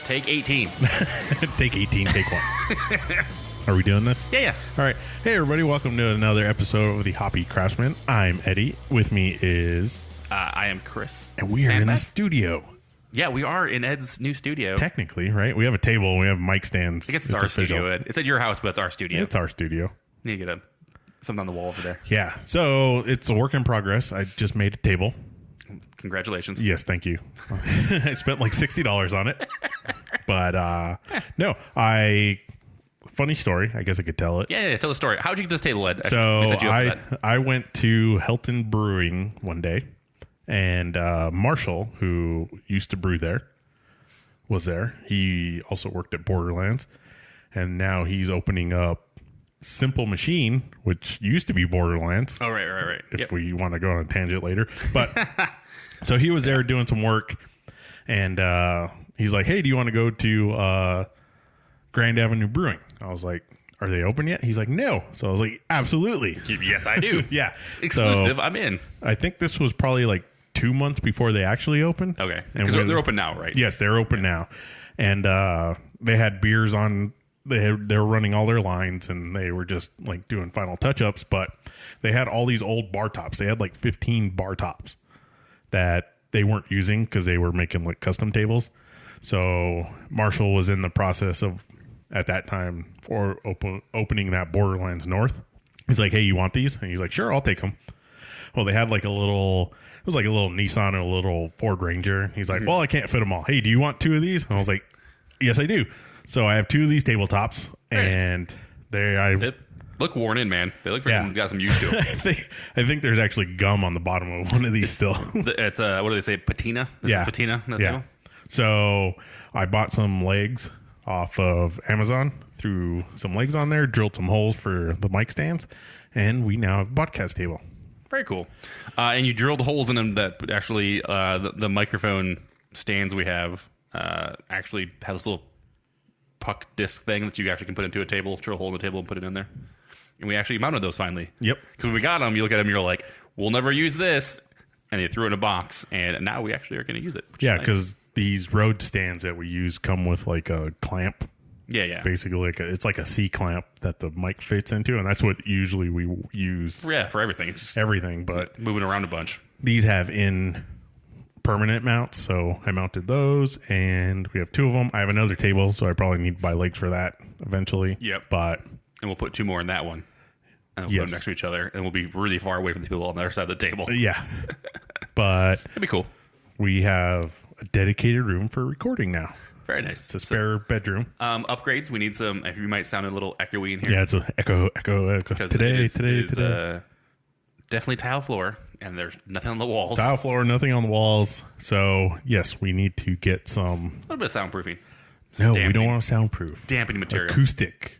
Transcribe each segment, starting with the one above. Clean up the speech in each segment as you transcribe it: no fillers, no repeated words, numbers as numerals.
Take 18. Take 18, take 1. Are we doing this? Yeah. All right. Hey, everybody. Welcome to another episode of The Hoppy Craftsman. I'm Eddie. With me is... I am Chris. And we are in the studio. Yeah, we are in Ed's new studio. Technically, right? We have a table. We have mic stands. I guess it's our studio, Ed. It's at your house, but it's our studio. It's our studio. You need to get something on the wall over there. Yeah. So it's a work in progress. I just made a table. Congratulations. Yes, thank you. I spent like $60 on it. But no, funny story. I guess I could tell it. Yeah, tell the story. How'd you get this table, Ed? So I went to Helton Brewing one day, and Marshall, who used to brew there, was there. He also worked at Borderlands, and now he's opening up Simple Machine, which used to be Borderlands. Oh, right. If we want to go on a tangent later. But so he was there doing some work, and he's like, hey, do you want to go to Grand Avenue Brewing? I was like, are they open yet? He's like, no. So I was like, absolutely. Yes, I do. Yeah. Exclusive. So, I'm in. I think this was probably like 2 months before they actually opened. Okay. And because they're open now, right? Yes, they're open now. And they had beers on. They were running all their lines, and they were just like doing final touch-ups. But they had all these old bar tops. They had like 15 bar tops that they weren't using because they were making like custom tables. So Marshall was in the process of, at that time, opening that Borderlands North. He's like, hey, you want these? And he's like, sure, I'll take them. Well, they had like it was like a little Nissan and a little Ford Ranger. He's like, well, I can't fit them all. Hey, do you want 2 of these? And I was like, yes, I do. So I have 2 of these tabletops, and they look worn in, man. They look like got some use to it. I think there's actually gum on the bottom of one of these still. It's what do they say? Patina? This is patina? That's yeah. So I bought some legs off of Amazon, threw some legs on there, drilled some holes for the mic stands, and we now have a podcast table. Very cool. And you drilled holes in them that actually the microphone stands we have actually have this little puck disc thing that you actually can put into a table, drill a hole in the table and put it in there. And we actually mounted those finally. Yep. Because when we got them, you look at them, you're like, we'll never use this. And they threw it in a box. And now we actually are going to use it. Yeah, because these road stands that we use come with like a clamp. Yeah. Basically, it's like a C-clamp that the mic fits into. And that's what usually we use. Yeah, for everything. Everything, but moving around a bunch. These have permanent mounts, so I mounted those, and we have 2 of them. I have another table, so I probably need to buy legs for that eventually. Yep. But and we'll put 2 more in that one, and we'll put them next to each other, and we'll be really far away from the people on the other side of the table. Yeah. But that'd be cool. We have a dedicated room for recording now. Very nice. It's a spare bedroom. Upgrades. We need some. You might sound a little echoey in here. Yeah, it's an echo. Today. Definitely tile floor. And there's nothing on the walls. Tile floor, nothing on the walls. So, yes, we need to get some... A little bit of soundproofing. No, we don't want soundproof. Dampening material. Acoustic.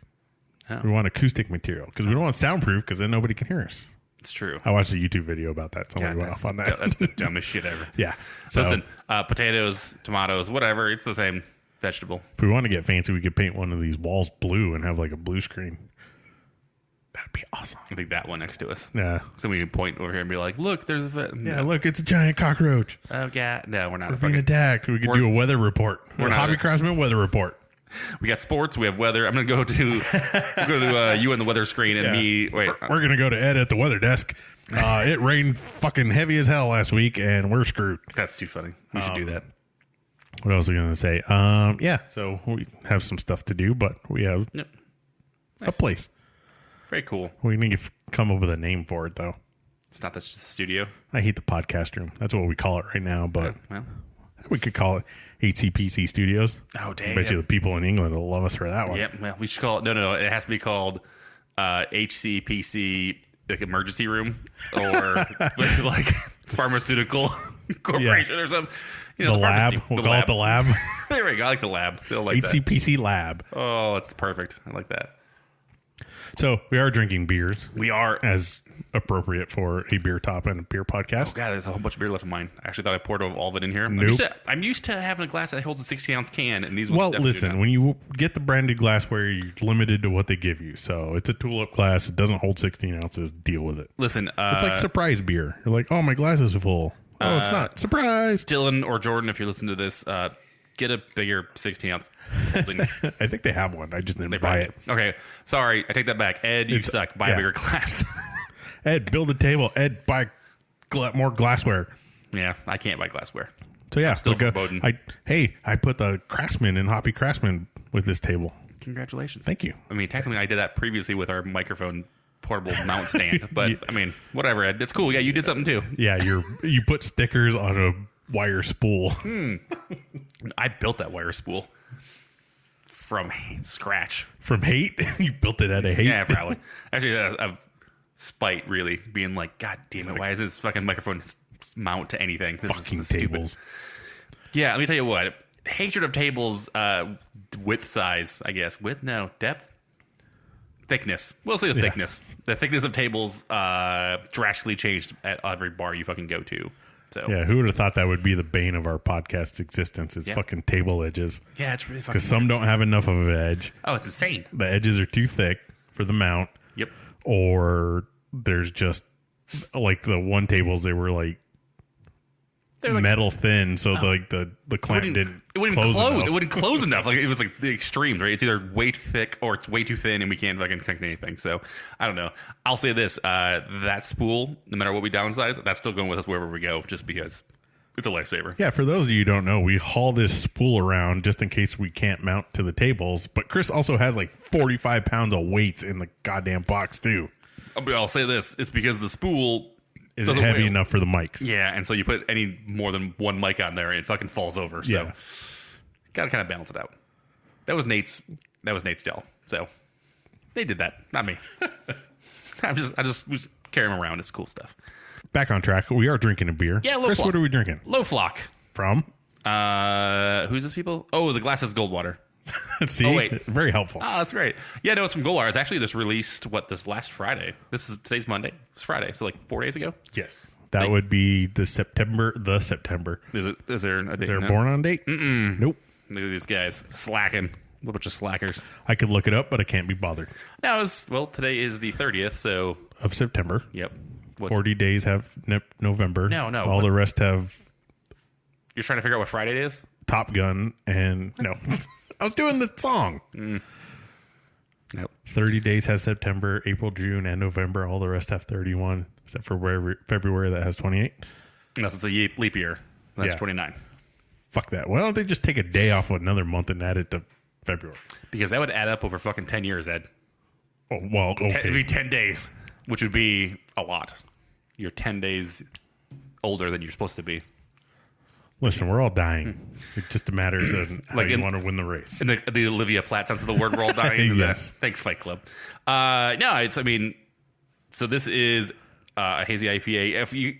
Oh. We want acoustic material. Because we don't want soundproof because then nobody can hear us. It's true. I watched a YouTube video about that. Somebody went off on that. That's the dumbest shit ever. Yeah. So, listen, potatoes, tomatoes, whatever. It's the same vegetable. If we want to get fancy, we could paint one of these walls blue and have like a blue screen. That'd be awesome. I think that one next to us. Yeah. So we can point over here and be like, look, there's a... Yeah, look, it's a giant cockroach. Oh, yeah. No, we're not. We're being attacked. We could do a weather report. We're a Hobby Craftsman weather report. We got sports. We have weather. I'm going to go to you on the weather screen and me... Wait. We're going to go to Ed at the weather desk. It rained fucking heavy as hell last week, and we're screwed. That's too funny. We should do that. What else was I going to say? Yeah, so we have some stuff to do, but we have a place. Very cool. We need to come up with a name for it, though. It's not the studio. I hate the podcast room. That's what we call it right now, but well, we could call it HCPC Studios. Oh, damn. I bet you the people in England will love us for that one. Yep. Well, we should call it... No. It has to be called HCPC like emergency room or like pharmaceutical corporation or something. You know, the lab. We'll call it the lab. There we go. I like the lab. They'll like HCPC Lab. Oh, it's perfect. I like that. So we are drinking beers. We are. As appropriate for a beer top and a beer podcast. Oh, God, there's a whole bunch of beer left of mine. I actually thought I poured all of it in here. Nope. I'm used to having a glass that holds a 16-ounce can, and these Well, listen, when you get the branded glassware, you're limited to what they give you. So it's a tulip glass. It doesn't hold 16 ounces. Deal with it. Listen, it's like surprise beer. You're like, oh, my glass is full. Oh, it's not. Surprise. Dylan or Jordan, if you're listening to this, get a bigger 16-ounce holding. I think they have one. I just didn't buy it. Okay. Sorry. I take that back. Ed, you suck. Buy a bigger glass. Ed, build a table. Ed, buy more glassware. Yeah, I can't buy glassware. So, yeah. Still foreboding. I put the Craftsman in Hoppy Craftsman with this table. Congratulations. Thank you. I mean, technically, I did that previously with our microphone portable mount stand. But, I mean, whatever, Ed. It's cool. Yeah, you did something, too. Yeah, you put stickers on a wire spool. I built that wire spool from scratch. From hate? You built it out of hate? Yeah, probably. Actually, of spite, really, being like, God damn it, why is this fucking microphone mount to anything? This fucking is tables. Stupid. Yeah, let me tell you what. Hatred of tables, width size, I guess. Width? No. Depth? Thickness. We'll say the thickness. The thickness of tables drastically changed at every bar you fucking go to. So yeah, who would have thought that would be the bane of our podcast's existence is fucking table edges. Yeah, it's really fucking because some don't have enough of an edge. Oh, it's insane. The edges are too thick for the mount. Yep. Or there's just like the one tables, they were like metal thin, so the clamp didn't close. Enough. It wouldn't close enough. Like it was like the extremes, right? It's either way too thick or it's way too thin, and we can't fucking connect anything. So I don't know. I'll say this: that spool, no matter what we downsize, that's still going with us wherever we go, just because it's a lifesaver. Yeah, for those of you who don't know, we haul this spool around just in case we can't mount to the tables. But Chris also has like 45 pounds of weights in the goddamn box too. I'll say this: it's because the spool isn't heavy enough for the mics. Yeah, and so you put any more than one mic on there, and it fucking falls over. So gotta kind of balance it out. That was Nate's deal. So they did that, not me. I just carry him around. It's cool stuff. Back on track. We are drinking a beer. Yeah, Chris, what are we drinking? Low Floc. From? Who's this people? Oh, the glass is Goldwater. See? Oh, wait. Very helpful. Oh, that's great. Yeah, no, it's from Goldwater. It's actually just released, this last Friday? Today's Monday. It's Friday, so like 4 days ago? Yes. That would be the September. Is there a date? Is there a born on date? Nope. Look at these guys. Slacking. A bunch of slackers. I could look it up, but I can't be bothered. No, today is the 30th, so... Of September. Yep. 40 days have November. No. All the rest have... You're trying to figure out what Friday it is? Top Gun and... No. I was doing the song. Nope. 30 days has September, April, June, and November. All the rest have 31, except for February that has 28. Unless it's a leap year. That's 29. Fuck that. Why don't they just take a day off of another month and add it to February? Because that would add up over fucking 10 years, Ed. Oh, well, okay. It'd be 10 days, which would be a lot. You're 10 days older than you're supposed to be. Listen, we're all dying. It's just a matter of how you want to win the race. In the Olivia Platt sense of the word, we're all dying. Yes. Thanks, Fight Club. So this is a hazy IPA.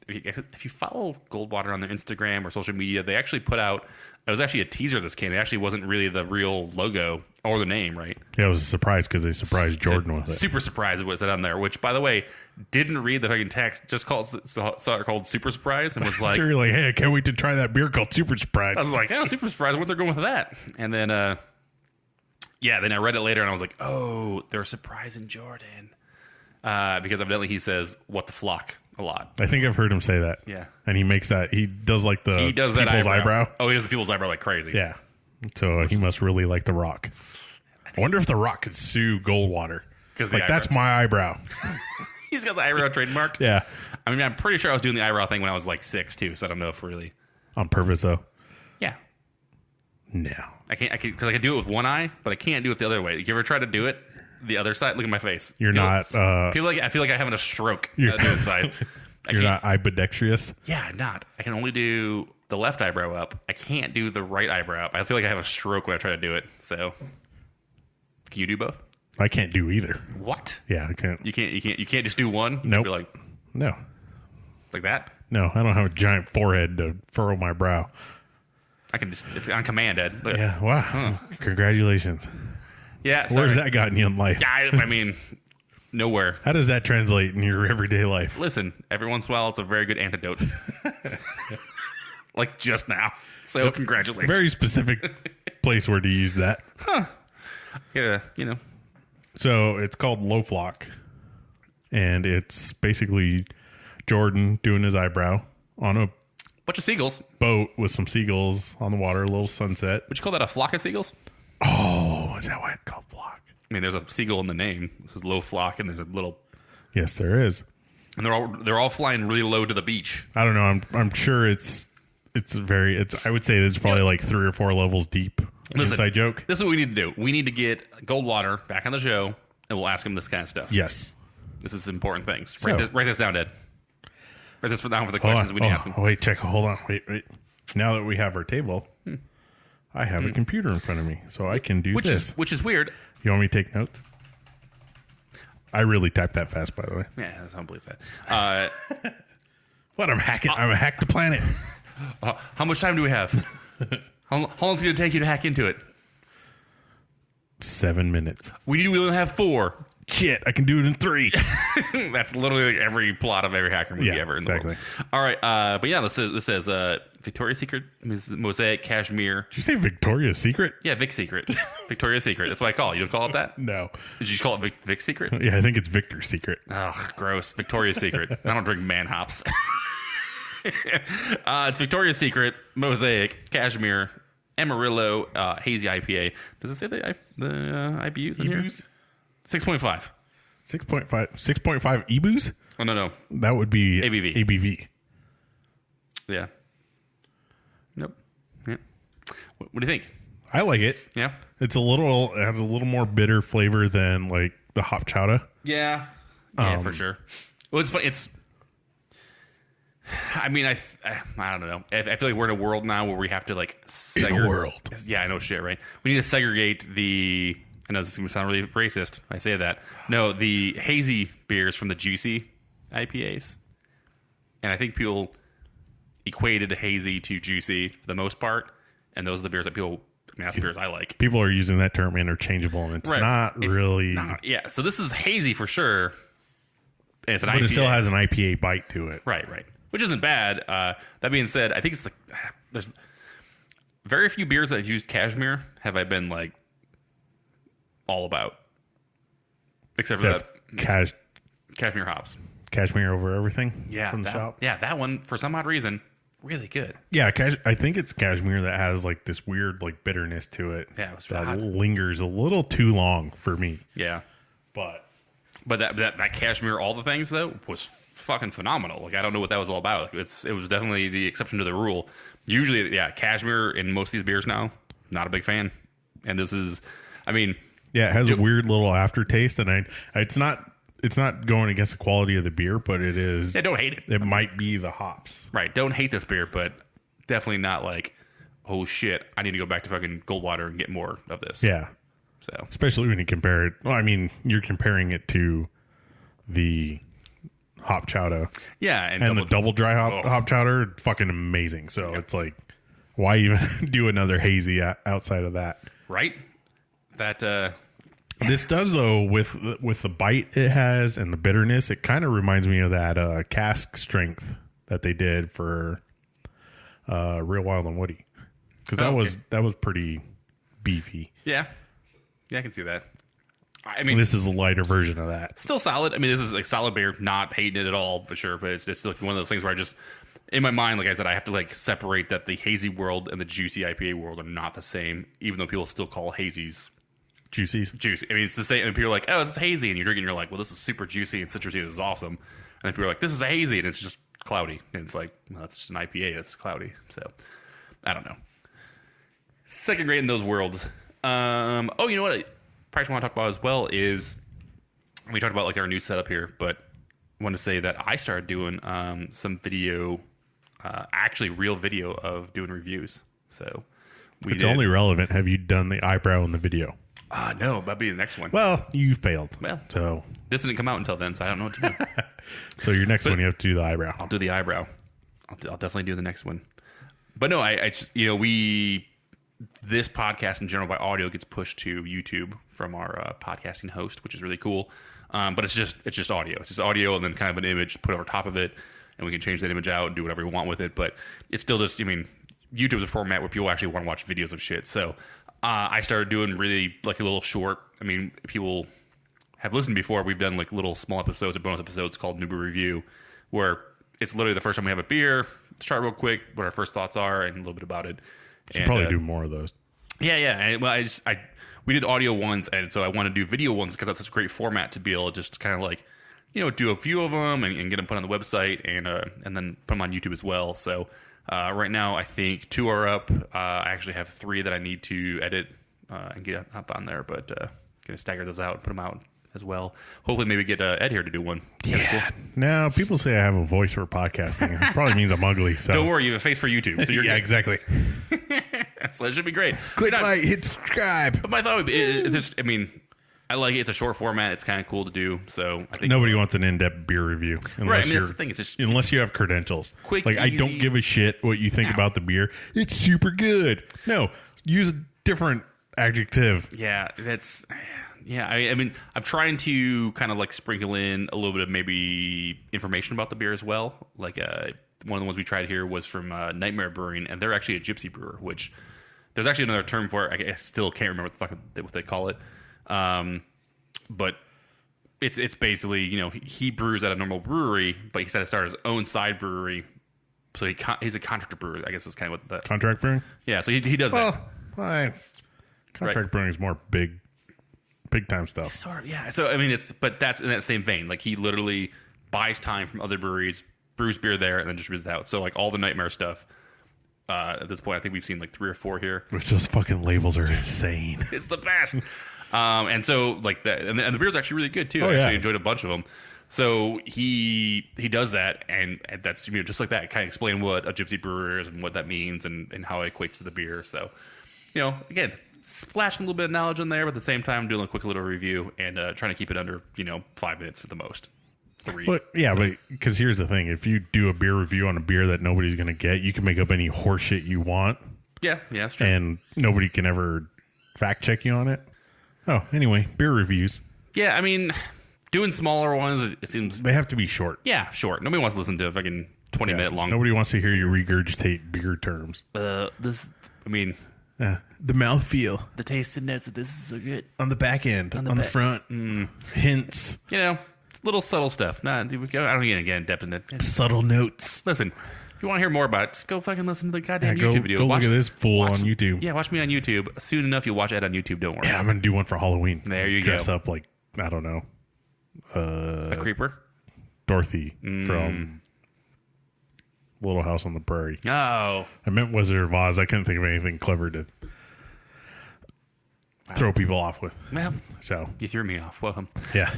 If you follow Goldwater on their Instagram or social media, they actually put out, it was actually a teaser of this can. It actually wasn't really the real logo or the name, right? Yeah, it was a surprise because they surprised Jordan with it. Super surprised it was on there, which, by the way, didn't read the fucking text, just saw it called Super Surprise and was like... So you're like, hey, I can't wait to try that beer called Super Surprise. I was like, Super Surprise, what they're going with that? And then, then I read it later and I was like, oh, they're surprising Jordan. Because evidently he says, what the flock a lot. I think I've heard him say that. Yeah. And he makes that, he does like the people's eyebrow. Oh, he does the people's eyebrow like crazy. Yeah. So he must really like The Rock. I wonder if The Rock could sue Goldwater. Because that's my eyebrow. He's got the eyebrow trademarked. Yeah. I mean, I'm pretty sure I was doing the eyebrow thing when I was like 6 too, so I don't know if really. On purpose though? Yeah. No. I can't because I can do it with one eye, but I can't do it the other way. You ever try to do it the other side? Look at my face. You're not. I feel like I'm having a stroke on the other side. You're not ambidextrous? Yeah, I'm not. I can only do the left eyebrow up. I can't do the right eyebrow up. I feel like I have a stroke when I try to do it. So, can you do both? I can't do either. What? Yeah, I can't. You can't just do one? Nope. Be like, no. Like that? No, I don't have a giant forehead to furrow my brow. I can just, it's on command, Ed. Look. Yeah, wow. Congratulations. Yeah. Sorry. Where's that gotten you in life? I mean, nowhere. How does that translate in your everyday life? Listen, every once in a while, it's a very good antidote. Like just now. So congratulations. Very specific place where to use that. Yeah, you know. So it's called Low Floc, and it's basically Jordan doing his eyebrow on a Bunch of seagulls. boat with some seagulls on the water, a little sunset. Would you call that a flock of seagulls? Oh, is that why it's called Floc? I mean, there's a seagull in the name. This is low flock, and there's a little, Yes, there is. and they're all flying really low to the beach. I don't know. I'm sure it's I would say it's probably like 3 or 4 levels deep. Listen, Inside joke. This is what we need to do. We need to get Goldwater back on the show, and we'll ask him this kind of stuff. Yes. This is important things. So- Write this down, Ed. Write this down for the questions we need to ask him. Wait, check. Hold on. Wait. Now that we have our table, I have a computer in front of me, so I can do this. Which is weird. You want me to take notes? I really typed that fast, by the way. Yeah, I don't believe that. What? I'm hacking. I'm a hack the planet. How much time do we have? How long is it going to take you to hack into it? 7 minutes. We only have 4. Shit, I can do it in 3. That's literally like every plot of every hacker movie ever in the world. All right, but yeah, this says Victoria's Secret mosaic cashmere. Did you say Victoria's Secret? Yeah, Vic's Secret. Victoria's Secret. That's what I call it. You don't call it that? No. Did you just call it Vic's Secret? Yeah, I think it's Victor's Secret. Oh, gross. Victoria's Secret. I don't drink man hops. It's Victoria's Secret mosaic cashmere Amarillo hazy IPA. Does it say the IBUs in here? 6.5. 6.5 EBUs? Oh, no. That would be ABV. Yeah. Nope. Yeah. What do you think? I like it. Yeah. It has a little more bitter flavor than like the hop chowder. Yeah. Yeah, for sure. Well, it's funny. I mean, I don't know. I feel like we're in a world now where we have to like segregate. In a world. Yeah, I know shit, right? We need to segregate the. I know this is going to sound really racist. I say that. No, the hazy beers from the juicy IPAs, and I think people equated hazy to juicy for the most part, and those are the beers that people. I mean, that's the beers I like. People are using that term interchangeable, and it's not really. Not, yeah, so this is hazy for sure. And it's an IPA. But it still has an IPA bite to it. Right. Which isn't bad. That being said, I think there's very few beers that have used cashmere have I been like all about, except for that cashmere hops. Cashmere over everything. Yeah, from the shop. Yeah, that one for some odd reason really good. Yeah, I think it's cashmere that has like this weird like bitterness to it. Yeah, it was that lingers a little too long for me. Yeah, but that cashmere, all the things though, was fucking phenomenal. Like I don't know what that was all about. It was definitely the exception to the rule. Usually, yeah, cashmere in most of these beers now, not a big fan. And this is, I mean, yeah, it has a weird little aftertaste, and it's not going against the quality of the beer, but it is. Yeah, don't hate it. It might be the hops. Right, don't hate this beer, but definitely not like, oh shit, I need to go back to fucking Goldwater and get more of this. Yeah. So especially when you compare it. Well, I mean, you're comparing it to the hop chowder. Yeah, and the double dry hop chowder, fucking amazing. So it's like, why even do another hazy outside of that? Right. That this does though with the bite it has and the bitterness, it kind of reminds me of that cask strength that they did for Real Wild and Woody, because that was pretty beefy. Yeah, I can see that. I mean, this is a lighter version of that. Still solid. I mean, this is like solid beer. Not hating it at all for sure, but it's like one of those things where I just, in my mind, like I said, I have to like separate that the hazy world and the juicy IPA world are not the same, even though people still call hazies juicy. I mean, it's the same. And people are like, "Oh, it's hazy," and you're drinking, and you're like, "Well, this is super juicy and citrusy. This is awesome." And then people are like, "This is a hazy," and it's just cloudy. And it's like, well, that's just an IPA. It's cloudy. So I don't know. Second grade in those worlds. Oh, you know what? I probably want to talk about as well is we talked about like our new setup here, but I want to say that I started doing some video, actually real video of doing reviews. So it's only relevant. Have you done the eyebrow in the video? No, that'd be the next one. Well, you failed. Well, so this didn't come out until then, so I don't know what to do. So your next one, you have to do the eyebrow. I'll do the eyebrow. I'll definitely do the next one. But no, I just, you know, we this podcast in general by audio gets pushed to YouTube from our podcasting host, which is really cool. But it's just audio. It's just audio and then kind of an image put over top of it, and we can change that image out and do whatever we want with it. But it's still just, I mean, YouTube is a format where people actually want to watch videos of shit. So I started doing really like a little short. I mean, people have listened before. We've done like little small episodes or bonus episodes called New Brew Review, where it's literally the first time we have a beer, start real quick, what our first thoughts are, and a little bit about it. Should probably do more of those. Yeah. Well, we did audio ones, and so I want to do video ones because that's such a great format to be able to just kind of like, do a few of them and get them put on the website and then put them on YouTube as well. So right now, I think 2 are up. I actually have 3 that I need to edit and get up on there, but gonna stagger those out and put them out as well. Hopefully, maybe get Ed here to do one. Yeah. Cool. Now, people say I have a voice for podcasting. It probably means I'm ugly. So don't worry, you have a face for YouTube. So you're good. Exactly. So it should be great. Click like, hit subscribe. But my thought would be, it's just, I mean, I like it. It's a short format. It's kind of cool to do. So I think nobody wants an in-depth beer review unless that's the thing. It's just unless you have credentials. Quick, like, easy. I don't give a shit what you think about the beer. It's super good. No, use a different adjective. Yeah, I mean, I'm trying to kind of like sprinkle in a little bit of maybe information about the beer as well. Like one of the ones we tried here was from Nightmare Brewing, and they're actually a gypsy brewer, which there's actually another term for it. I still can't remember what they call it. But it's basically, he brews at a normal brewery, but he started to start his own side brewery. So he's a contractor brewer. I guess that's kind of what the contract brewing. Yeah, so he does that. Contract brewing is more big time stuff. Sort of, yeah. So I mean, but that's in that same vein. Like he literally buys time from other breweries, brews beer there, and then distributes it out. So like all the Nightmare stuff. At this point, I think we've seen like 3 or 4 here. Which those fucking labels are insane. It's the best. And so like that, and the beer's actually really good too. I actually enjoyed a bunch of them. So he does that, and that's just like that, kind of explain what a gypsy brewer is and what that means and how it equates to the beer. So again, splashing a little bit of knowledge in there, but at the same time doing a quick little review and trying to keep it under 5 minutes for the most. 3. But because here's the thing: if you do a beer review on a beer that nobody's gonna get, you can make up any horseshit you want. Yeah, that's true. And nobody can ever fact check you on it. Oh, anyway, beer reviews. Yeah, I mean, doing smaller ones, it seems they have to be short. Yeah, short. Nobody wants to listen to a fucking 20-minute long. Nobody wants to hear you regurgitate beer terms. The mouthfeel, the taste and notes of this is so good on the back end, on the front, hints. Little subtle stuff. I don't get in depth in it. Subtle notes. Listen, if you want to hear more about it, just go fucking listen to the goddamn YouTube video. Go look at this fool on YouTube. Yeah, watch me on YouTube. Soon enough, you'll watch Ed on YouTube. Don't worry. Yeah, I'm gonna do one for Halloween. There you Dress up like, I don't know, a creeper, Dorothy from Little House on the Prairie. Oh, I meant Wizard of Oz. I couldn't think of anything clever to throw people off with. Well, so you threw me off. Welcome. Yeah.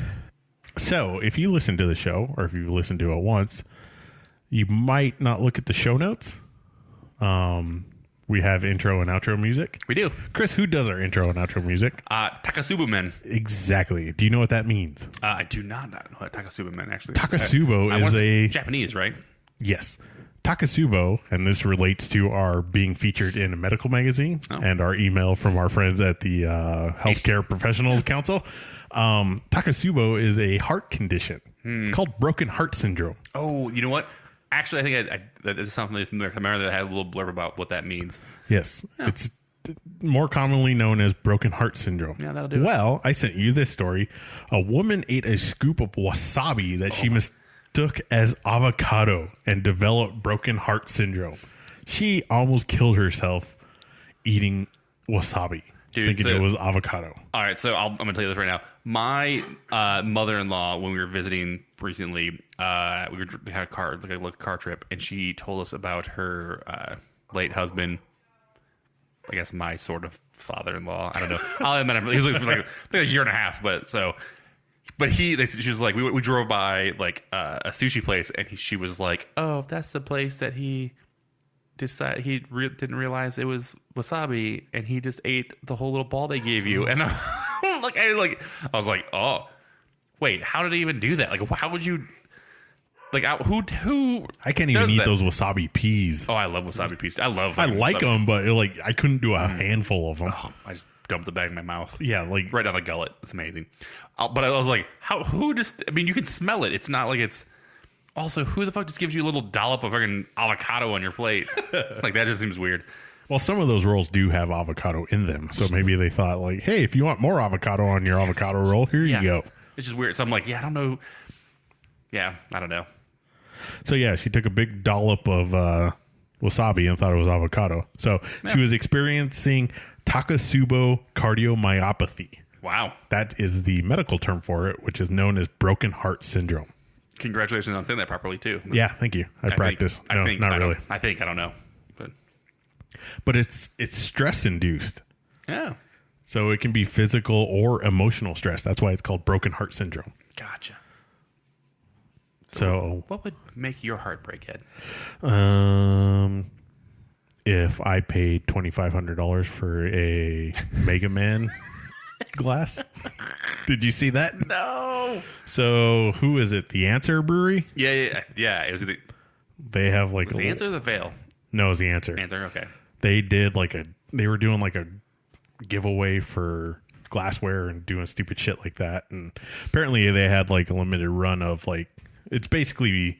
So if you listen to the show, or if you listen to it once, you might not look at the show notes. We have intro and outro music. We do. Chris, who does our intro and outro music? Takotsubo men. Exactly. Do you know what that means? I do not know what Takotsubo men actually. Takotsubo is a Japanese, right? Yes. Takotsubo, and this relates to our being featured in a medical magazine and our email from our friends at the Healthcare Professionals Council. Takotsubo is a heart condition called broken heart syndrome. Oh, you know what? Actually, I think that is something familiar. I remember that I had a little blurb about what that means. Yes. Yeah. It's more commonly known as broken heart syndrome. Yeah, that'll do it. Well, I sent you this story. A woman ate a scoop of wasabi that she mistook as avocado and developed broken heart syndrome. She almost killed herself eating wasabi. Thinking it was avocado. All right, so I'm going to tell you this right now. My mother-in-law, when we were visiting recently, we had a car trip, and she told us about her late husband. I guess my sort of father-in-law. I don't know. I'll admit, he was like a year and a half, she was like, we drove by like a sushi place, and she was like, "Oh, that's the place that he." Didn't realize it was wasabi, and he just ate the whole little ball they gave you. And I was like, oh, wait, how did he even do that? Like, how would you? Like who? I can't even does eat that? those wasabi peas. Oh, I love wasabi peas. I like wasabi. them, but like I couldn't do a handful of them. Oh, I just dumped the bag in my mouth. Yeah, like Right down the gullet. It's amazing. But I was like, who just, I mean, you can smell it. It's not like it's, also, who the fuck just gives you a little dollop of fucking avocado on your plate? Like, that just seems weird. well, some of those rolls do have avocado in them, so maybe they thought like, hey, if you want more avocado on your avocado roll, here you go. It's just weird. So I'm like, yeah, I don't know. Yeah, I don't know. So yeah, she took a big dollop of wasabi and thought it was avocado. So she was experiencing Takotsubo cardiomyopathy. Wow. That is the medical term for it, which is known as broken heart syndrome. Congratulations on saying that properly, too. Yeah, thank you. I practice. I don't know. But it's stress induced. Yeah. So it can be physical or emotional stress. That's why it's called broken heart syndrome. Gotcha. So what would make your heart break, Ed? If I paid $2,500 for a Mega Man glass. Did you see that? No. So who is it? The Answer Brewery? Yeah. It was They have like the Answer or the Veil? No, it was the Answer. Answer, okay. They did they were doing like a giveaway for glassware and doing stupid shit like that. And apparently they had like a limited run of like, it's basically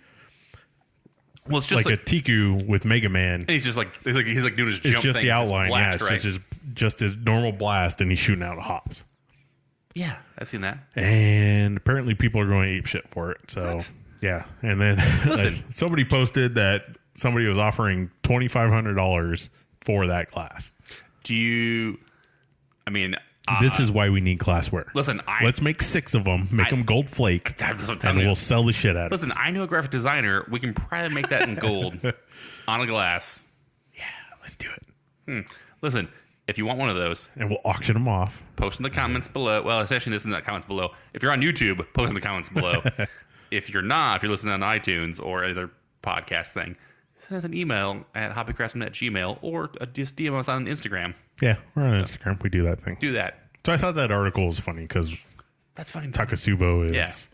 well, it's just like a Tiku with Mega Man. And he's doing his jump It's just thing. the outline. Blast, yeah, it's right? just his normal blast and he's shooting out hops. Yeah, I've seen that. And apparently people are going ape shit for it. So What? yeah. And then Listen. somebody posted that somebody was offering $2,500 for that glass. This is why we need glassware. Listen, let's make 6 of them, make them gold flake, That's what I'm and telling you. we'll sell the shit out of it. Listen, I know a graphic designer. We can probably make that in gold on a glass. Yeah, let's do it. Listen, if you want one of those, And we'll auction them off. post in the comments below. Well, it's actually this in the comments below. If you're on YouTube, post in the comments below. If you're not, if you're listening on iTunes or other podcast thing, send us an email at hobbycraftsman@gmail.com or just DM us on Instagram. Yeah, we're on Instagram. We do that thing. Do that. So I thought that article was funny because That's fucking Takotsubo is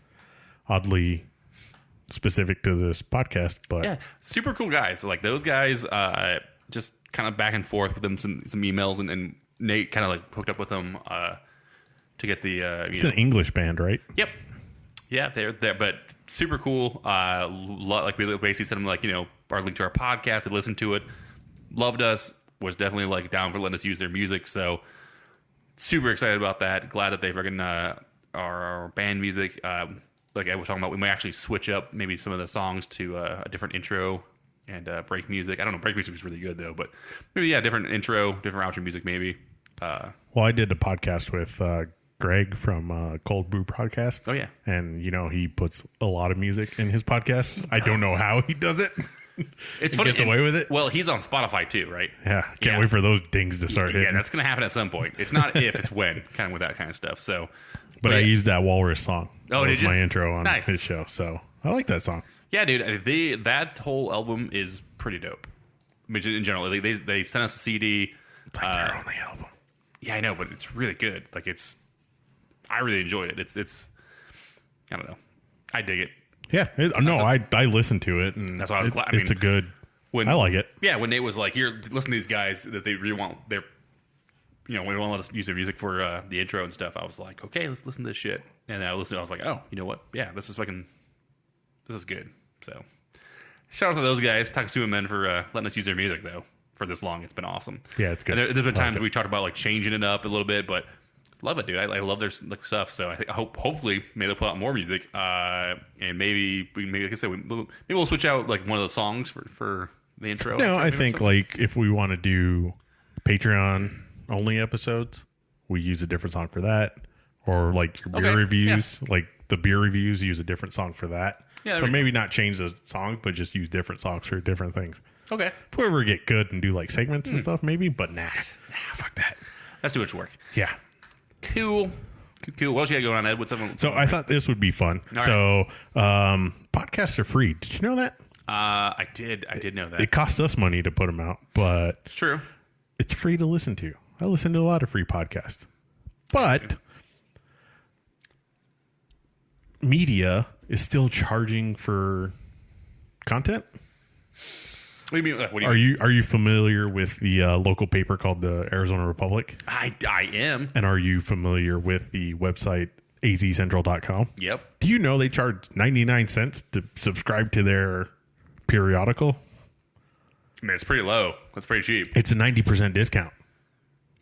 oddly specific to this podcast. But yeah, super cool guys. Like those guys, just kind of back and forth with them some emails, and Nate kind of like hooked up with them to get the. it's an English band, right? Yep. Yeah, they're there, but super cool. Like we basically sent them like our link to our podcast. They listened to it, loved us, was definitely like down for letting us use their music. So super excited about that. Glad that they freaking our band music. Like I was talking about, we might actually switch up maybe some of the songs to a different intro and break music. I don't know, break music is really good though, but maybe different intro, different outro music maybe. Well, I did a podcast with Greg from Cold Brew Podcast. Oh yeah, and he puts a lot of music in his podcast. I don't know how he does it. It's he funny. gets away with it. Well, he's on Spotify too, right? Yeah, can't wait for those dings to start Yeah, hitting. that's gonna happen at some point. It's not if, it's when, kind of with that kind of stuff. So, But I used that Walrus song. Oh, that did was you? my intro on Nice. his show. So I like that song. yeah, dude, that whole album is pretty dope. I mean, just in general, they sent us a CD. It's like their only album. Yeah, I know, but it's really good. Like I really enjoyed it. It's I don't know, I dig it. Yeah. I listened to it, and That's why I was glad. It's a good. I like it. Yeah, when Nate was like, "Here, listen to these guys that they really want their, we want to let us use their music for the intro and stuff." I was like, "Okay, let's listen to this shit." And I listened. I was like, "Oh, you know what? Yeah, this is good." So, shout out to those guys, Takotsubo men, for letting us use their music though for this long. It's been awesome. Yeah, it's good. And there's been times we talked about like changing it up a little bit, but love it, dude. I love their stuff. So I hopefully maybe they'll put out more music, and maybe like I said, maybe we'll switch out like one of the songs for the intro. No, I think like if we want to do Patreon only episodes, we use a different song for that. Or like your beer reviews, like the beer reviews, use a different song for that. Yeah, so maybe not change the song, but just use different songs for different things. Okay. If we ever get good and do like segments and stuff, maybe, but nah, fuck that. That's too much work. Yeah. Cool. What else you got going on, Ed? What's up? So I thought this would be fun. All so podcasts are free. Did you know that? I did know that. It costs us money to put them out, but It's true. it's free to listen to. I listen to a lot of free podcasts. But media is still charging for content. What do you mean? What do you mean? Are you familiar with the local paper called the Arizona Republic? I am. And are you familiar with the website azcentral.com? Yep. Do you know they charge 99 cents to subscribe to their periodical? I mean, it's pretty low. That's pretty cheap. It's a 90% discount.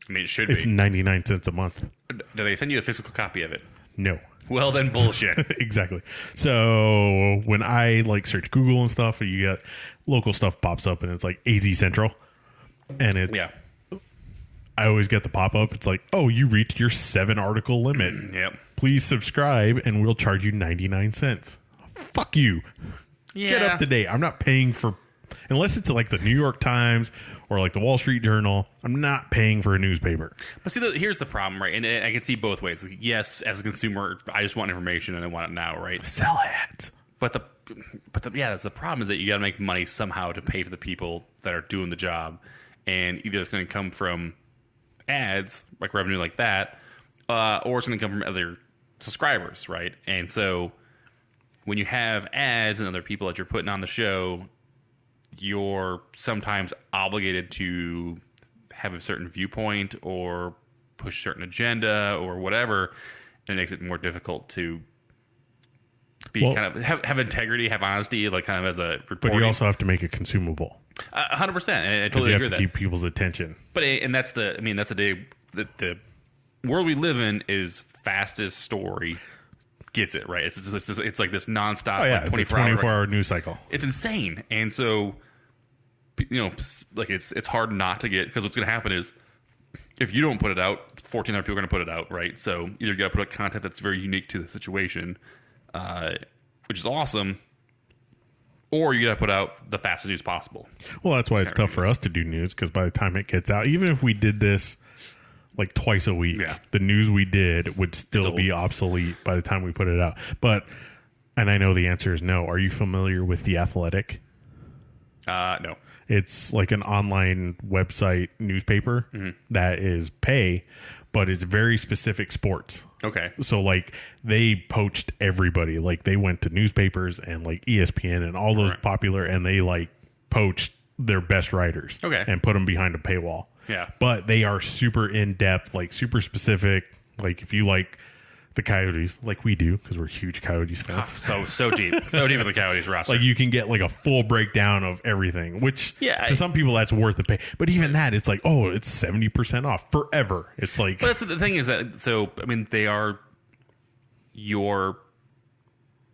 I mean, it should It's be. 99 cents a month. Do they send you a physical copy of it? No. Well, then bullshit. Exactly. So when I like search Google and stuff, you get local stuff pops up and it's like AZ Central. And it, Yeah. I always get the pop up. It's like, oh, you reached your 7 article limit. Yep. Please subscribe and we'll charge you 99 cents. Fuck you. Yeah. Get up to date. I'm not paying for, unless it's like the New York Times or like the Wall Street Journal, I'm not paying for a newspaper. But see, here's the problem, right? And I can see both ways. Like, yes, as a consumer, I just want information and I want it now, right? Sell ads. But the problem is that you got to make money somehow to pay for the people that are doing the job, and either it's going to come from ads, like revenue like that, or it's going to come from other subscribers, right? And so when you have ads and other people that you're putting on the show, you're sometimes obligated to have a certain viewpoint or push a certain agenda or whatever, and it makes it more difficult to be kind of have integrity, have honesty, like kind of as a reporting. But you also have to make it consumable. 100%, and I Because totally you agree have with to that. keep people's attention. But and that's the day that the world we live in is fastest story gets it right. It's like this nonstop, Oh, yeah, like 24-hour news cycle. It's insane, and so like it's hard not to get, because what's going to happen is if you don't put it out, 14 other people are going to put it out, right? So either you got to put out content that's very unique to the situation, which is awesome, or you got to put out the fastest news possible. Well, that's why it's tough for us to do news, because by the time it gets out, even if we did this like twice a week, the news we did would still be obsolete by the time we put it out. And I know the answer is no. Are you familiar with The Athletic? No. It's like an online website newspaper that is pay, but it's very specific sports. Okay. So like they poached everybody. Like they went to newspapers and like ESPN and all those popular, and they like poached their best writers. Okay. And put them behind a paywall. Yeah. But they are super in depth, like super specific. Like if you like the Coyotes, like we do, because we're huge Coyotes fans. So deep in the Coyotes roster. Like you can get like a full breakdown of everything, which to some people that's worth the pay. But even that, it's like, oh, it's 70% off forever. It's like, but that's the thing is that, so I mean, you're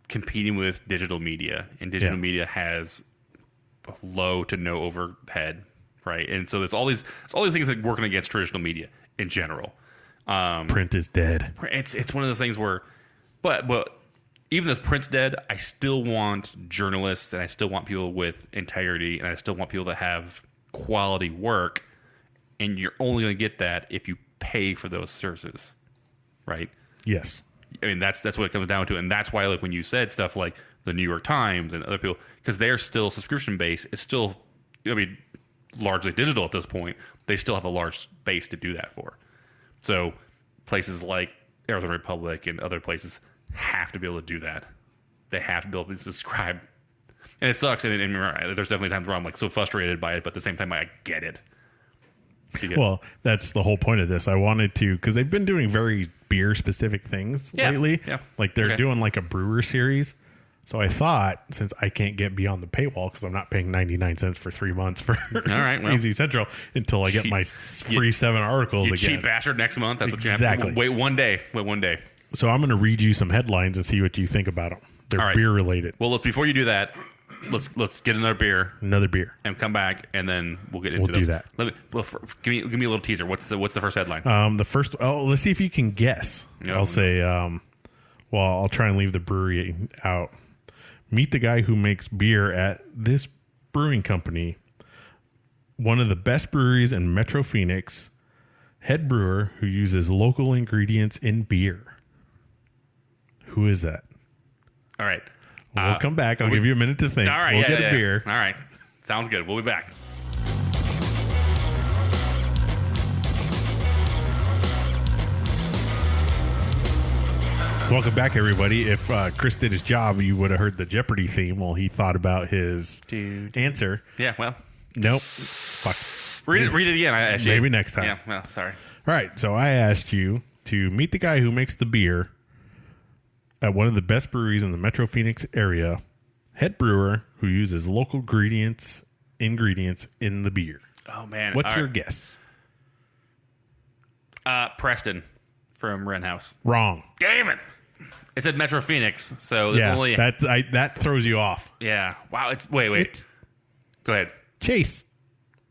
competing with digital media, and digital media has low to no overhead, right? And so there's all these things that working against traditional media in general. print is dead. It's one of those things where, but even as print's dead, I still want journalists, and I still want people with integrity, and I still want people that have quality work. And you're only going to get that if you pay for those services, right? Yes. I mean, that's what it comes down to, and that's why, like, when you said stuff like the New York Times and other people, because they're still subscription based, it's still, I mean, largely digital at this point. They still have a large base to do that for. So places like Arizona Republic and other places have to be able to do that. They have to be able to subscribe, and it sucks. And there's definitely times where I'm like so frustrated by it, but at the same time, I get it. Well, that's the whole point of this. I wanted to, because they've been doing very beer specific things lately. Yeah. Like they're doing like a brewer series. So I thought, since I can't get beyond the paywall because I'm not paying 99 cents for 3 months for AZ Central until I get my free 7 articles you again. Cheap bastard, next month. That's what you Exactly. have to wait one day. So I'm going to read you some headlines and see what you think about them. They're beer related. Well, before you do that, let's get another beer and come back, and then we'll get into do that. Give me a little teaser. What's the first headline? Let's see if you can guess. I'll say, I'll try and leave the brewery out. Meet the guy who makes beer at this brewing company, one of the best breweries in Metro Phoenix, head brewer who uses local ingredients in beer. Who is that? All right. We'll come back. I'll give you a minute to think. All right. We'll get a beer. All right. Sounds good. We'll be back. Welcome back, everybody. If Chris did his job, you would have heard the Jeopardy theme while he thought about his answer. Yeah, well. Nope. Fuck. Read it again. Maybe next time. Yeah, well, sorry. All right, so I asked you to meet the guy who makes the beer at one of the best breweries in the Metro Phoenix area, head brewer who uses local ingredients in the beer. Oh, man. What's your guess? Preston from Wren House. Wrong. Damn it. It said Metro Phoenix, so there's only... that throws you off. Yeah. Wow, wait. Go ahead. Chase.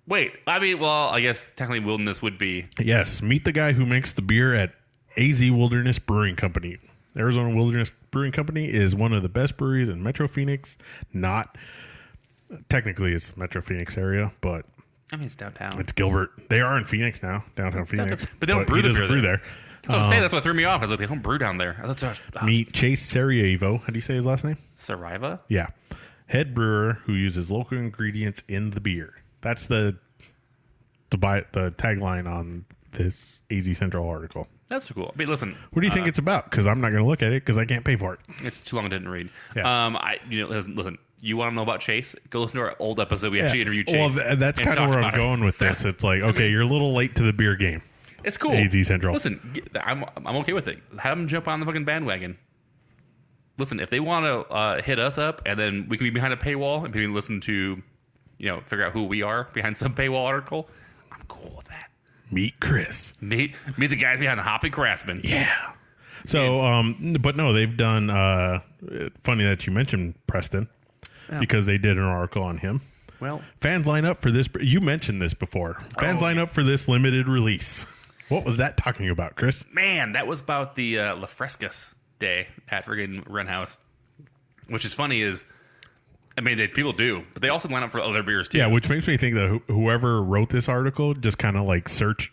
Wait, I mean, well, I guess technically Wilderness would be... Yes, meet the guy who makes the beer at AZ Wilderness Brewing Company. Arizona Wilderness Brewing Company is one of the best breweries in Metro Phoenix. Not... Technically, it's the Metro Phoenix area, but... I mean, it's downtown. It's Gilbert. They are in Phoenix now, downtown Phoenix. But they don't brew the beer there. That's what I'm saying. That's what threw me off. I was like, they don't brew down there. Meet Chase Sarajevo. How do you say his last name? Sariva? Yeah. Head brewer who uses local ingredients in the beer. That's the tagline on this AZ Central article. That's cool. I mean, listen. What do you think it's about? Because I'm not going to look at it because I can't pay for it. It's too long. I didn't read. Yeah. Listen. You want to know about Chase? Go listen to our old episode. We actually interviewed Chase. Well, that's kind of where I'm going with this. It's like, okay, you're a little late to the beer game. It's cool. AZ Central. Listen, I'm okay with it. Have them jump on the fucking bandwagon. Listen, if they want to hit us up, and then we can be behind a paywall, and we can listen to, figure out who we are behind some paywall article, I'm cool with that. Meet Chris. Meet the guys behind the Hoppy Craftsman. Yeah. So, but no, they've done. Funny that you mentioned Preston, because they did an article on him. Well, fans line up for this. You mentioned this before. Fans line up for this limited release. What was that talking about, Chris? Man, that was about the La Frescas day at friggin' Wren House. Which is funny is, I mean, people do, but they also line up for other beers too. Yeah, which makes me think that whoever wrote this article just kind of like search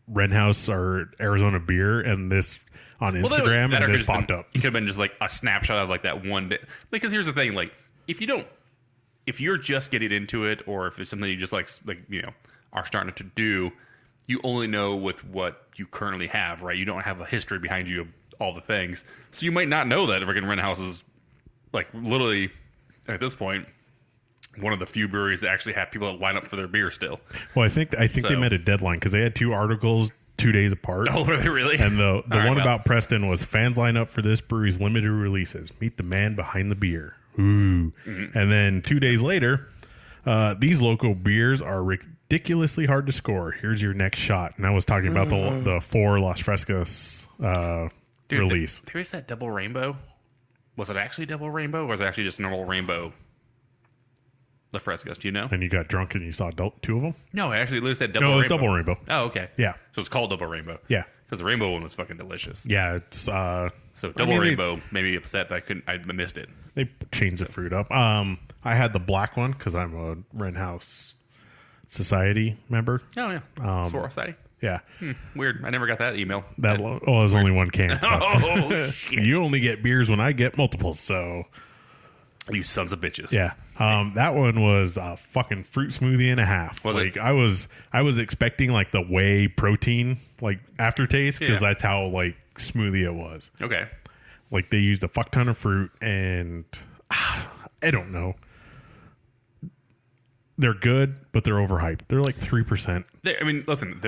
Wren House or Arizona beer and this on Instagram, and this popped up. It could have been just like a snapshot of like that one day. Because here's the thing, like if you're just getting into it, or if it's something you just like are starting to do, you only know with what you currently have, right? You don't have a history behind you of all the things, so you might not know that freaking Wren House is like literally at this point one of the few breweries that actually have people that line up for their beer still. Well, I think they met a deadline because they had 2 articles 2 days apart. Oh, were they really? And the one about Preston was fans line up for this brewery's limited releases. Meet the man behind the beer. Ooh. Mm-hmm. And then 2 days later, these local beers are ridiculously hard to score. Here's your next shot. And I was talking about the 4 Las Frescas release. There is that double rainbow. Was it actually double rainbow, or was it actually just normal rainbow La Frescas? Do you know? And you got drunk and you saw 2 of them? No, actually, it said double rainbow. No, it was double rainbow. Oh, okay. Yeah. So it's called double rainbow. Yeah. Because the rainbow one was fucking delicious. Yeah, it's so double rainbow made me upset that I missed it. They changed the fruit up. I had the black one because I'm a Wren House Society member. Oh yeah, Soror Society. Yeah, weird. I never got that email. There's only one can. So. Oh shit! You only get beers when I get multiples. So you sons of bitches. Yeah. That one was a fucking fruit smoothie and a half. I was expecting like the whey protein like aftertaste because that's how like smoothie it was. Okay. Like they used a fuck ton of fruit and I don't know. They're good, but they're overhyped. They're like 3%. I mean, listen,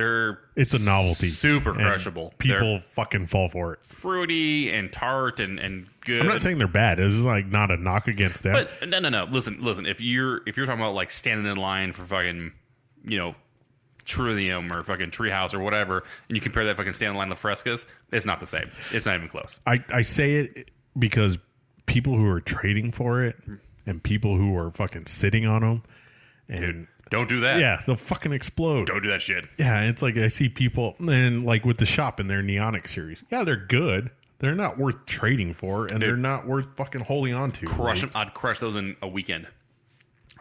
it's a novelty. Super crushable. People fucking fall for it. Fruity and tart and good. I'm not saying they're bad. This is like not a knock against them. But no. Listen. If you're talking about like standing in line for fucking, Trillium or fucking Treehouse or whatever, and you compare that fucking stand in line La Frescas, it's not the same. It's not even close. I say it because people who are trading for it and people who are fucking sitting on them. And dude, don't do that. Yeah, they'll fucking explode. Don't do that shit. Yeah, it's like I see people, and like with the shop in their Neonic series. Yeah, they're good. They're not worth trading for, and they're not worth fucking holding on to. Crush them. I'd crush those in a weekend.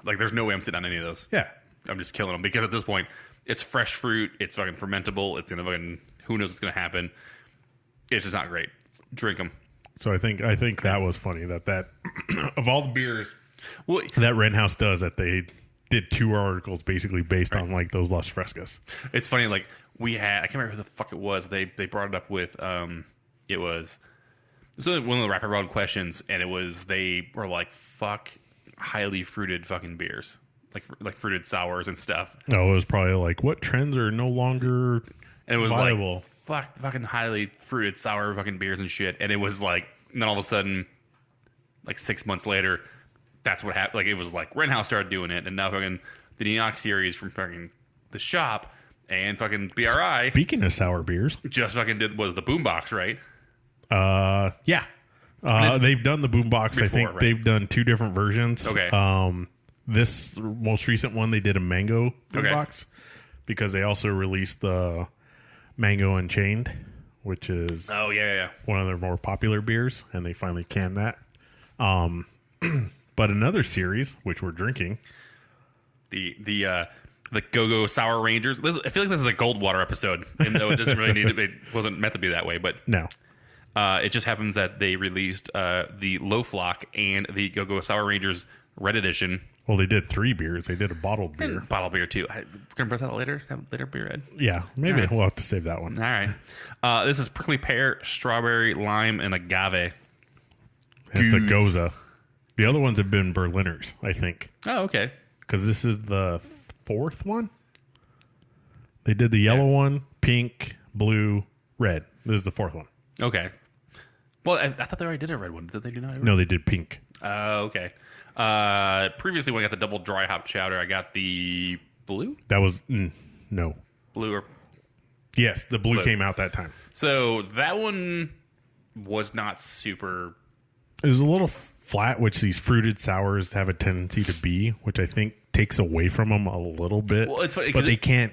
Like, there's no way I'm sitting on any of those. Yeah. I'm just killing them because at this point, it's fresh fruit. It's fucking fermentable. It's gonna fucking, who knows what's gonna happen. It's just not great. Drink them. So I think that was funny that of all the beers well, that Wren House does, that they did 2 articles basically based on like those Las Frescas. It's funny, like we had, I can't remember who the fuck it was. They brought it up with it was So one of the rapid round questions, and they were like, "Fuck, highly fruited fucking beers, like fruited sours and stuff." No, it was probably like, what trends are no longer And it was viable? like, "Fuck, fucking highly fruited sour fucking beers and shit." And it was like, and then all of a sudden, like 6 months later, that's what happened. Like it was like Ren House started doing it, and now fucking the Neox series from fucking the shop and fucking BRI Speaking of sour beers, just fucking was the boombox, right? yeah. They've done the boombox. I Before, think right? they've done 2 different versions. Okay. This most recent one, they did a mango Okay. boombox because they also released the Mango Unchained, which is Oh yeah. one of their more popular beers, and they finally canned that. But another series, which we're drinking, The Go-Go Sour Rangers. I feel like this is a Goldwater episode, even though it doesn't really need to. It wasn't meant to be that way, but no. it just happens that they released the Low Floc and the Go-Go Sour Rangers Red Edition. Well, they did 3 beers. They did a bottled beer. And bottle beer too. We're gonna press that later. Have later beer red. Yeah, maybe All right. we'll have to save that one. All right. This is prickly pear, strawberry, lime, and agave. It's a Goose. Goza. The other ones have been Berliners, I think, Oh, okay. because this is the 4th one. They did the yellow one, pink, blue, red. This is the 4th one. Okay. Well, I thought they already did a red one. Did they do not? No, they did pink. Oh, okay. Previously, when I got the double dry hop chowder, I got the blue, That was no. blue or Yes, the blue Blue. came out that time. so that one was not super. It was a little flat, which these fruited sours have a tendency to be, which I think takes away from them a little bit. Well, it's funny, but 'cause they can't.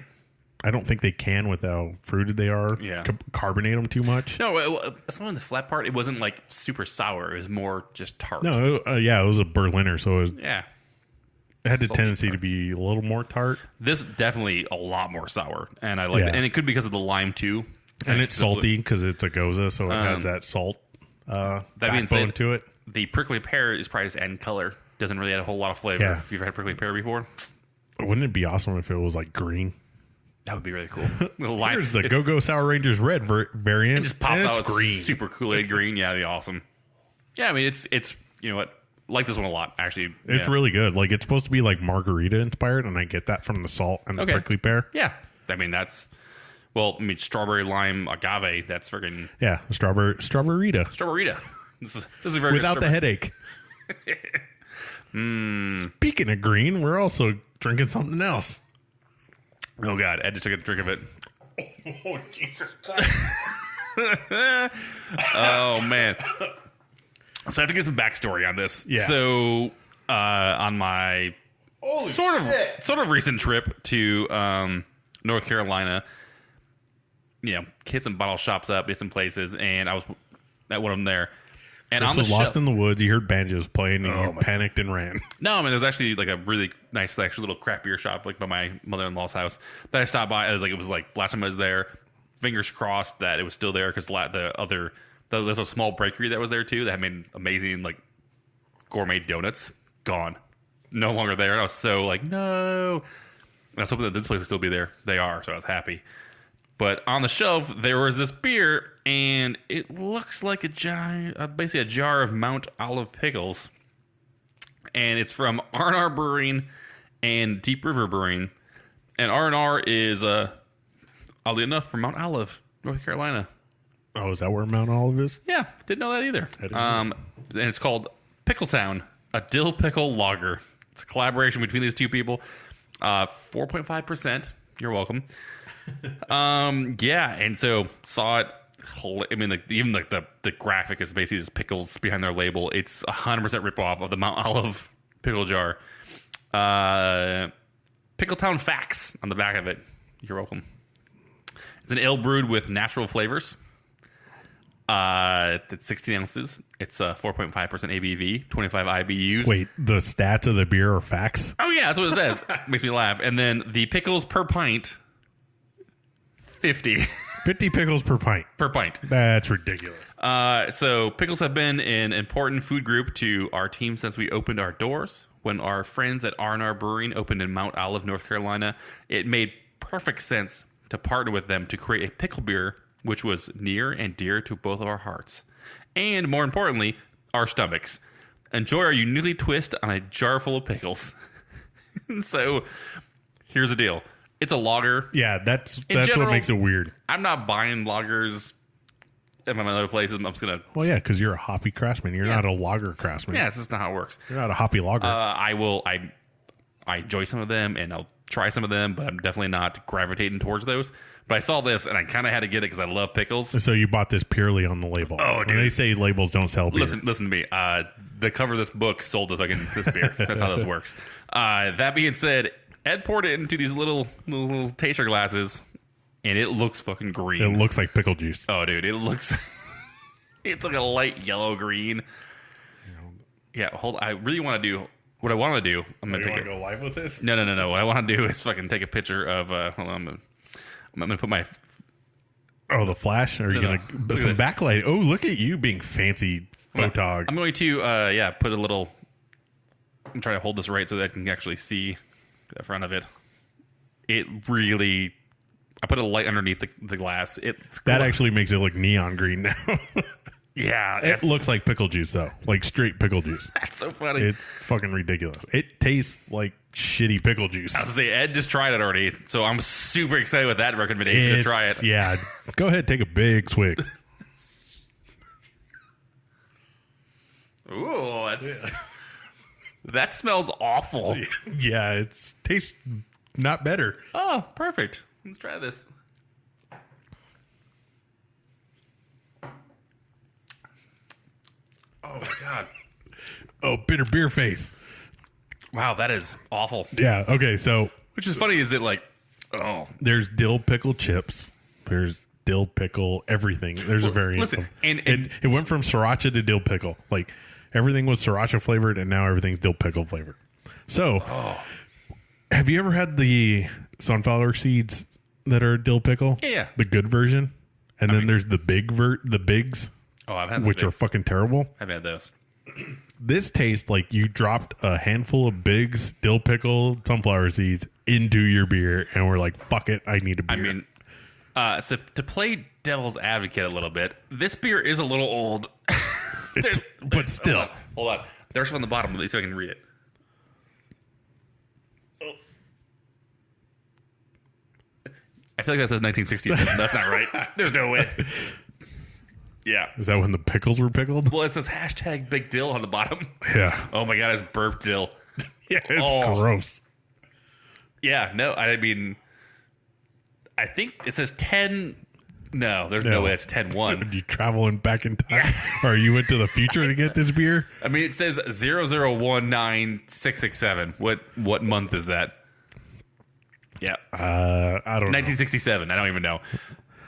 I don't think they can with how fruited they are. Yeah. Carbonate them too much. No, some of the flat part. It wasn't like super sour. It was more just tart. No, yeah, it was a Berliner, so Yeah. it had the Salty tendency tart. to be a little more tart, This definitely a lot more sour, and I like it. Yeah. And it could be because of the lime too. and it's salty because it's a Goza, so it has that salt being backbone said- to it. The prickly pear is probably just adding color. Doesn't really add a whole lot of flavor. Yeah. If you've had prickly pear before, Wouldn't it be awesome if it was like green? that would be really cool. The lime, Here's the it Go-Go Sour Rangers red variant. just pops and out it's as green. super Kool-Aid green. Yeah, that'd be awesome. Yeah, I mean it's you know what, like this one a lot actually. It's Yeah. really good. Like it's supposed to be like margarita inspired, and I get that from the salt and the Okay. prickly pear. Yeah, I mean that's strawberry lime agave. That's freaking Yeah, strawberryita strawberryita. This is a very without good the headache. Speaking of green, we're also drinking something else. Oh god, Ed just took a drink of it. Oh Jesus Christ! Oh man. So I have to get some backstory on this. Yeah. So on my sort of recent trip to North Carolina, hit some bottle shops up, hit some places, and I was at one of them there. And Chris on the was lost shelf, in the woods. He heard banjos playing, and Oh, he my panicked and ran. no, I mean there's actually like a really nice actually little craft beer shop like by my mother-in-law's house that I stopped by. It was like last time I was there, fingers crossed that it was still there because there's a small bakery that was there too that had made amazing like gourmet donuts. Gone, no longer there. And I was so like no. And I was hoping that this place would still be there. They are, so I was happy. But on the shelf there was this beer, and it looks like basically a jar of Mount Olive pickles. And it's from R&R Brewing and Deep River Brewing. And R&R is, oddly enough, from Mount Olive, North Carolina. Oh, is that where Mount Olive is? Yeah, didn't know that either. didn't know. And it's called Pickletown, a dill pickle lager. It's a collaboration between these two people. 4.5%. You're welcome. Yeah, and so saw it. I mean, even the graphic is basically just pickles behind their label. It's 100% ripoff of the Mount Olive pickle jar. Pickletown facts on the back of it. You're welcome. It's an ale brewed with natural flavors. It's 16 ounces. It's 4.5% ABV, 25 IBUs. Wait, the stats of the beer are facts? Oh yeah, that's what it says. Makes me laugh. And then the pickles per pint, 50 50 pickles per pint. per pint. That's ridiculous. So pickles have been an important food group to our team since we opened our doors. When our friends at R&R Brewing opened in Mount Olive, North Carolina, it made perfect sense to partner with them to create a pickle beer, which was near and dear to both of our hearts. and more importantly, our stomachs. Enjoy our uniquely twist on a jar full of pickles. So, here's the deal. It's a lager. Yeah, that's general, what makes it weird. I'm not buying lagers in other places. I'm just going to... Well, yeah, because you're a hoppy craftsman. You're not a lager craftsman. Yeah, it's just not how it works. You're not a hoppy lager. I enjoy some of them, and I'll try some of them, but I'm definitely not gravitating towards those. But I saw this, and I kind of had to get it because I love pickles. So you bought this purely on the label. Oh, dude. When they say labels don't sell beer. Listen to me. The cover of this book sold this beer. That's how this works. That being said, Ed poured it into these little taster glasses, and it looks fucking green. It looks like pickle juice. Oh, dude, it looks... it's like a light yellow green. Yeah, hold on. I really want to do... What I want to do... I'm gonna want to go live with this? No. What I want to do is fucking take a picture of... hold on. I'm going to put my... Oh, the flash? Are you going to... Some backlight. Oh, look at you being fancy photog. I'm going to, put a little... I'm trying to hold this right so that I can actually see the front of it. It really... I put a light underneath the glass. That actually makes it look neon green now. Yeah. It looks like pickle juice, though. Like straight pickle juice. That's so funny. It's fucking ridiculous. It tastes like shitty pickle juice. I was going to say, Ed just tried it already, so I'm super excited with that recommendation to try it. Yeah. Go ahead, take a big swig. Ooh, that smells awful. Yeah, it tastes not better. Oh, perfect. Let's try this. Oh, my God. Oh, bitter beer face. Wow, that is awful. Yeah, okay, so... Which is funny, is it like... Oh. There's dill pickle chips. There's dill pickle everything. There's a variant. Listen, and it went from sriracha to dill pickle. Like, everything was sriracha flavored, and now everything's dill pickle flavored. So, have you ever had the sunflower seeds that are dill pickle? Yeah. The good version? And then there's the bigs. Oh, I've had those. Which are fucking terrible. I've had those. This tastes like you dropped a handful of Bigs dill pickle sunflower seeds into your beer, and we're like, fuck it, I need a beer. I mean, so to play devil's advocate a little bit, this beer is a little old. But still. Hold on. There's from the bottom, at least so I can read it. Oh. I feel like that says 1967. That's not right. There's no way. Yeah. Is that when the pickles were pickled? Well, it says hashtag big dill on the bottom. Yeah. Oh my God, it's burp dill. Yeah, it's gross. Yeah, no, I mean, I think it says 10. No, there's no way it's 10-1. Did you traveling back in time? Yeah. Or you went to the future to get this beer? I mean, it says 0019667. What month is that? Yeah. I don't know. 1967. I don't even know.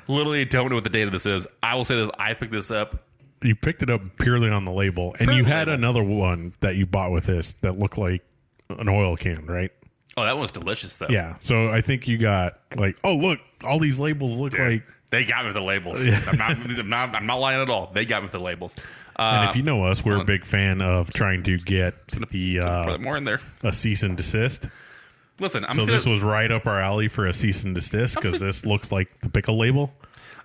Literally don't know what the date of this is. I will say this. I picked this up. You picked it up purely on the label. And you had another one that you bought with this that looked like an oil can, right? Oh, that one was delicious, though. Yeah. So I think you got like, oh, look, all these labels look like... They got me with the labels. Yeah. I'm not lying at all. They got me with the labels. And if you know us, we're a big fan of trying to get put more in there. A cease and desist. Listen, this was right up our alley for a cease and desist because this looks like the pickle label.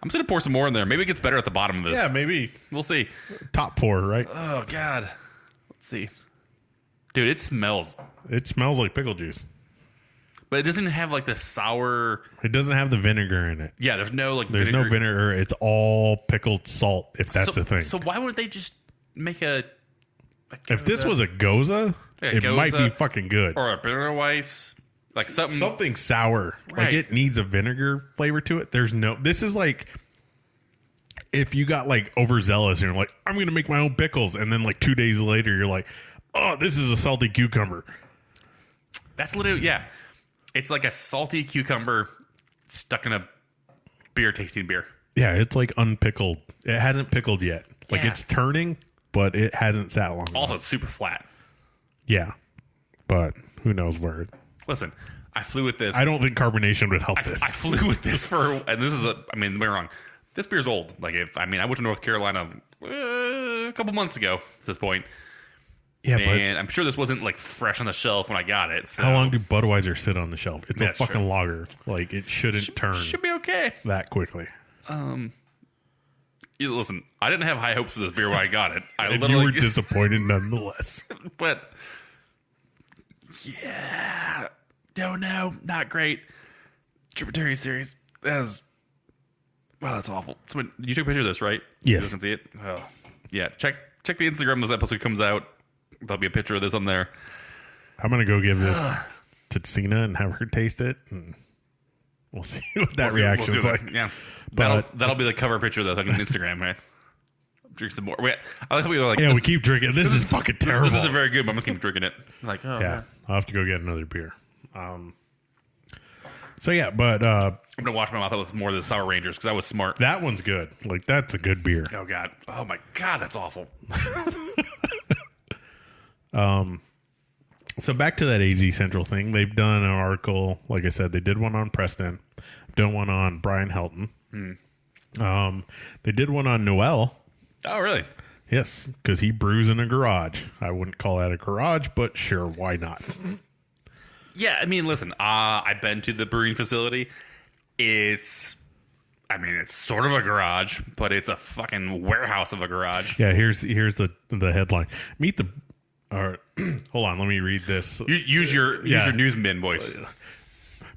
I'm just going to pour some more in there. Maybe it gets better at the bottom of this. Yeah, maybe. We'll see. Top pour, right? Oh, God. Let's see. Dude, it smells. It smells like pickle juice. But it doesn't have like the sour. It doesn't have the vinegar in it. Yeah, there's no like There's no vinegar. It's all pickled salt, if that's the thing. So why wouldn't they just make a if this was a Goza, it might be fucking good. Or a Berliner Weiss. Like something sour. Right. Like it needs a vinegar flavor to it. This is like if you got like overzealous and you're like, I'm going to make my own pickles. And then like 2 days later, you're like, oh, this is a salty cucumber. That's literally, yeah. It's like a salty cucumber stuck in a beer tasting beer. Yeah, it's like unpickled. It hasn't pickled yet. Like it's turning, but it hasn't sat long enough. Also, it's super flat. Yeah, but who knows where. Listen, I flew with this. I don't think carbonation would help this. I flew with this and this is don't get me wrong. This beer's old. Like I went to North Carolina a couple months ago at this point. Yeah, and I'm sure this wasn't like fresh on the shelf when I got it. So. How long do Budweiser sit on the shelf? It's a fucking lager. Like it shouldn't turn. Should be okay that quickly. listen, I didn't have high hopes for this beer when I got it. And you were disappointed nonetheless. But yeah, no, not great. Tributary series. That's awful. So you took a picture of this, right? Yes. You can see it. Oh, yeah. Check the Instagram when this episode comes out. There'll be a picture of this on there. I'm gonna go give this to Cena and have her taste it, and we'll see what that reaction's like. Yeah, But that'll be the cover picture of the fucking Instagram, right? Drink some more. Wait, I thought we were like, we keep drinking. This is fucking terrible. This is very good, but I'm gonna keep drinking it. Like, oh, yeah, man. I'll have to go get another beer. So yeah, but I'm gonna wash my mouth out with more of the Sour Rangers because I was smart. that one's good. Like that's a good beer. Oh god, my god, that's awful. So back to that AZ Central thing. They've done an article. Like I said, they did one on Preston. Done one on Brian Helton. They did one on Noel. Oh really? Yes, because he brews in a garage. I wouldn't call that a garage, but sure, why not? Yeah, I mean, listen, I've been to the brewing facility. It's sort of a garage, but it's a fucking warehouse of a garage. Yeah, here's the headline. Meet the. Hold on, let me read this. Use your newsman voice.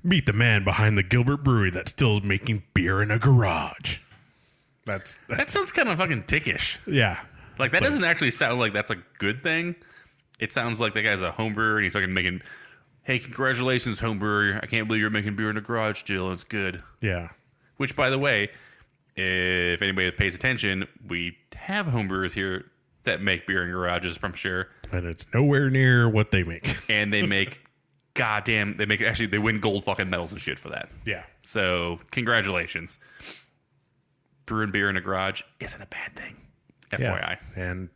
Meet the man behind the Gilbert Brewery that's still making beer in a garage. That sounds kind of fucking dickish. Yeah, like that doesn't actually sound like that's a good thing. It sounds like that guy's a home brewer and he's fucking making. Hey, congratulations, home brewer! I can't believe you're making beer in a garage still. It's good. Yeah. Which, by the way, if anybody pays attention, we have homebrewers here that make beer in garages, I'm sure. And it's nowhere near what they make. And they make, they win gold fucking medals and shit for that. Yeah. So, congratulations. Brewing beer in a garage isn't a bad thing. FYI. Yeah. And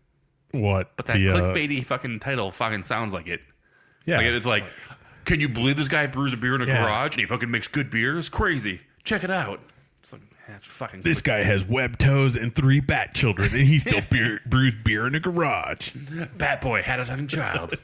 what? But that clickbaity fucking title fucking sounds like it. Yeah. Like it's like, can you believe this guy brews a beer in a garage and he fucking makes good beer? It's crazy. Check it out. It's like, that's fucking. This guy has webbed toes and 3 bat children, and he still brews beer in a garage. Bat boy had a fucking child.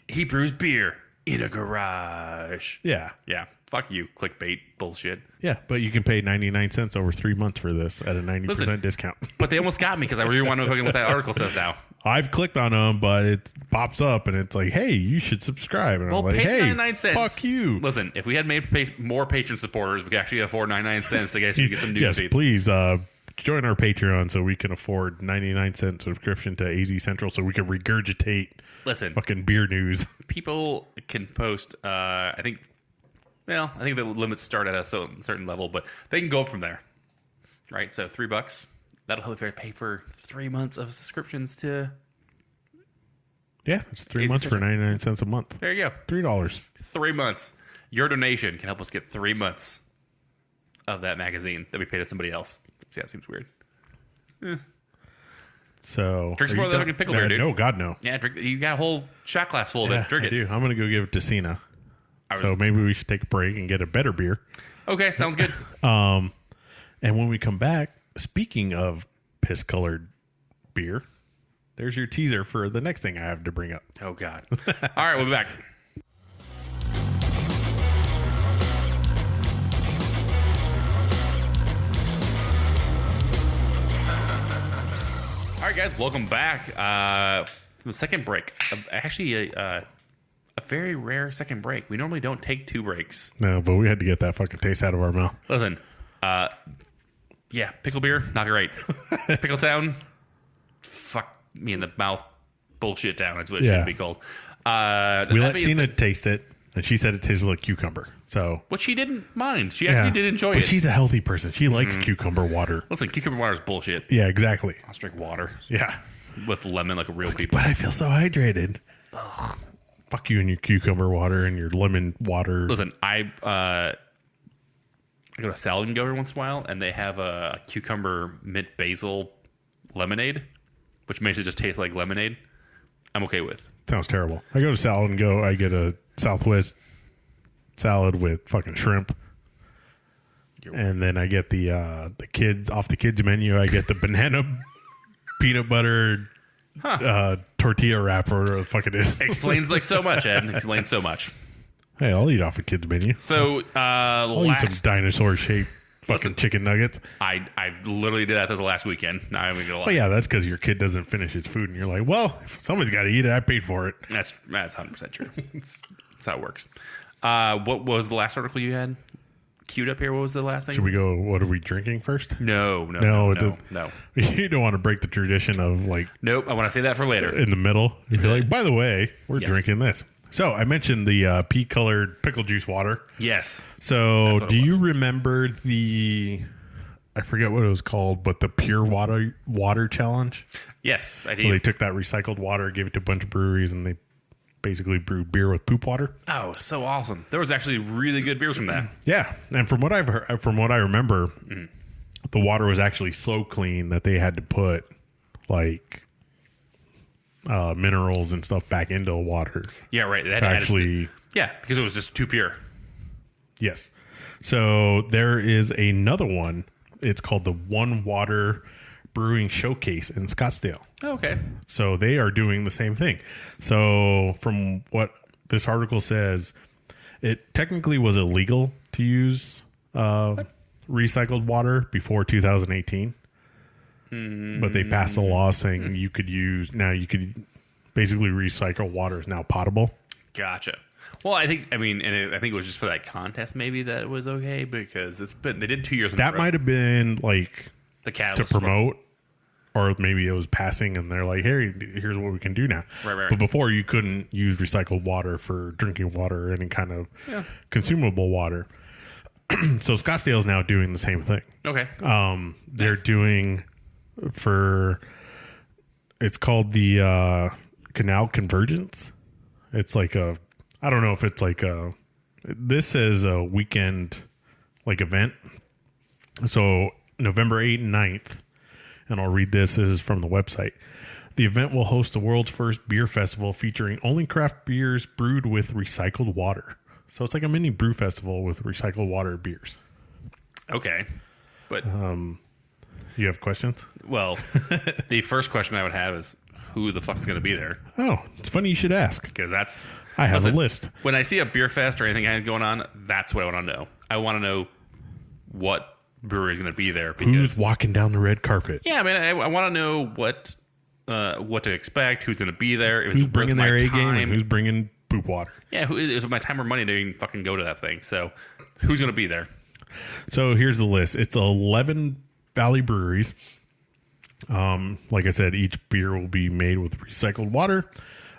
He brews beer in a garage. Yeah. Yeah. Fuck you, clickbait bullshit. Yeah, but you can pay 99 cents over 3 months for this at a 90% discount. But they almost got me because I really want to know fucking what that article says now. I've clicked on them, but it pops up and it's like, hey, you should subscribe. And well, I'm like, pay hey, 99 cents. Fuck you. Listen, if we had made more patron supporters, we could actually afford 99 cents to actually get some news yes, feeds. Please join our Patreon so we can afford 99-cent subscription to AZ Central so we can regurgitate fucking beer news. People can post, I think the limits start at a certain level, but they can go up from there. Right? So $3. That'll help you pay for 3 months of subscriptions to... Yeah, it's 3 months for 99 cents a month. There you go. $3. 3 months. Your donation can help us get 3 months of that magazine that we paid to somebody else. See, that seems weird. So drink some more of that fucking pickle beer, dude. No, God, no. Yeah, you got a whole shot glass full of it. Drink it. I do. I'm going to go give it to Cena. So maybe we should take a break and get a better beer. Okay, sounds good. And when we come back, speaking of piss-colored beer, there's your teaser for the next thing I have to bring up. Oh, God. All right, we'll be back. All right, guys, welcome back. From the second break. Actually, a very rare second break. We normally don't take 2 breaks. No, but we had to get that fucking taste out of our mouth. Listen, yeah, pickle beer, not great. Pickletown, fuck me in the mouth, bullshit town. That's what it should be called. We let Cena taste it, and she said it tasted like cucumber. So, but she didn't mind. She actually did enjoy it. But she's a healthy person. She likes cucumber water. Listen, cucumber water is bullshit. Yeah, exactly. I'll just drink water. Yeah. With lemon like a real people. But I feel so hydrated. Ugh. Fuck you and your cucumber water and your lemon water. Listen, I go to Salad and Go every once in a while, and they have a cucumber mint basil lemonade, which makes it just taste like lemonade. I'm okay with. Sounds terrible. I go to Salad and Go. I get a Southwest salad with fucking shrimp, and then I get the kids off the kids menu. I get the banana peanut butter tortilla wrap or whatever the fuck it is. Explains like so much, Ed. Explains so much. Hey, I'll eat off a kids menu. So I'll eat some dinosaur shaped Fucking chicken nuggets. I literally did that the last weekend. Not even gonna lie. Well, yeah, that's because your kid doesn't finish his food, and you're like, well, if somebody's got to eat it. I paid for it. That's 100% true. That's how it works. What was the last article you had queued up here? What was the last thing? Should we go? What are we drinking first? No. You don't want to break the tradition of like. Nope. I want to say that for later. In the middle, it's like, by the way, we're Yes. drinking this. So I mentioned the pea-colored pickle juice water. Yes. So do you remember the? I forget what it was called, but the pure water challenge. Yes, I do. Well, they took that recycled water, gave it to a bunch of breweries, and they basically brewed beer with poop water. Oh, so awesome! There was actually really good beers from that. Yeah, and from what I've heard, from what I remember, the water was actually so clean that they had to put like minerals and stuff back into the water. Yeah, right. That Actually, yeah, because it was just too pure. Yes. So there is another one. It's called the One Water Brewing Showcase in Scottsdale. Oh, okay. So they are doing the same thing. So from what this article says, it technically was illegal to use recycled water before 2018. But they passed a law saying you could basically recycle water is now potable. Gotcha. Well, I think it was just for that contest maybe that it was okay because they did 2 years in a row. That might have been like the catalyst to promote, or maybe it was passing and they're like, hey, here's what we can do now. Right. But before you couldn't use recycled water for drinking water or any kind of consumable water. So Scottsdale is now doing the same thing. Okay. They're doing it's called the Canal Convergence. It's like I don't know if it's like this is a weekend like event. So November 8th and 9th, and I'll read this. This is from the website. The event will host the world's first beer festival featuring only craft beers brewed with recycled water. So it's like a mini brew festival with recycled water beers. Okay. But you have questions? well, the first question I would have is who the fuck is going to be there? Oh, it's funny you should ask. Because I have a list. When I see a beer fest or anything going on, that's what I want to know. I want to know what brewery is going to be there. Because, who's walking down the red carpet? Yeah, I mean, I want to know what to expect, who's going to be there. If Who's it's bringing worth their my A game time. and who's bringing poop water? Yeah, is it my time or money to even fucking go to that thing? So who's going to be there? So here's the list. It's 11 Valley breweries. Like I said, each beer will be made with recycled water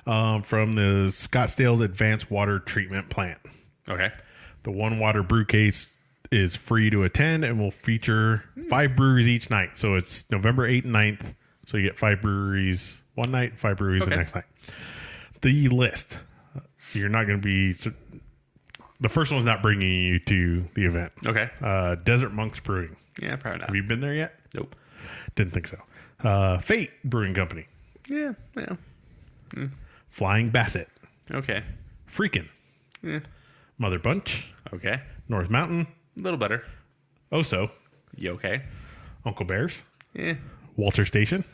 from the Scottsdale's Advanced Water Treatment Plant. Okay. The One Water Brew Case is free to attend and will feature 5 breweries each night. So it's November 8th and 9th. So you get 5 breweries one night, 5 breweries the next night. The list. You're not going to be... The first one's not bringing you to the event. Okay. Desert Monks Brewing. Yeah, probably not. Have you been there yet? Nope. Didn't think so. Fate Brewing Company. Yeah. Flying Basset. Okay. Freakin'. Yeah. Mother Bunch. Okay. North Mountain. A little better. Oso. You okay? Uncle Bears. Yeah. Walter Station.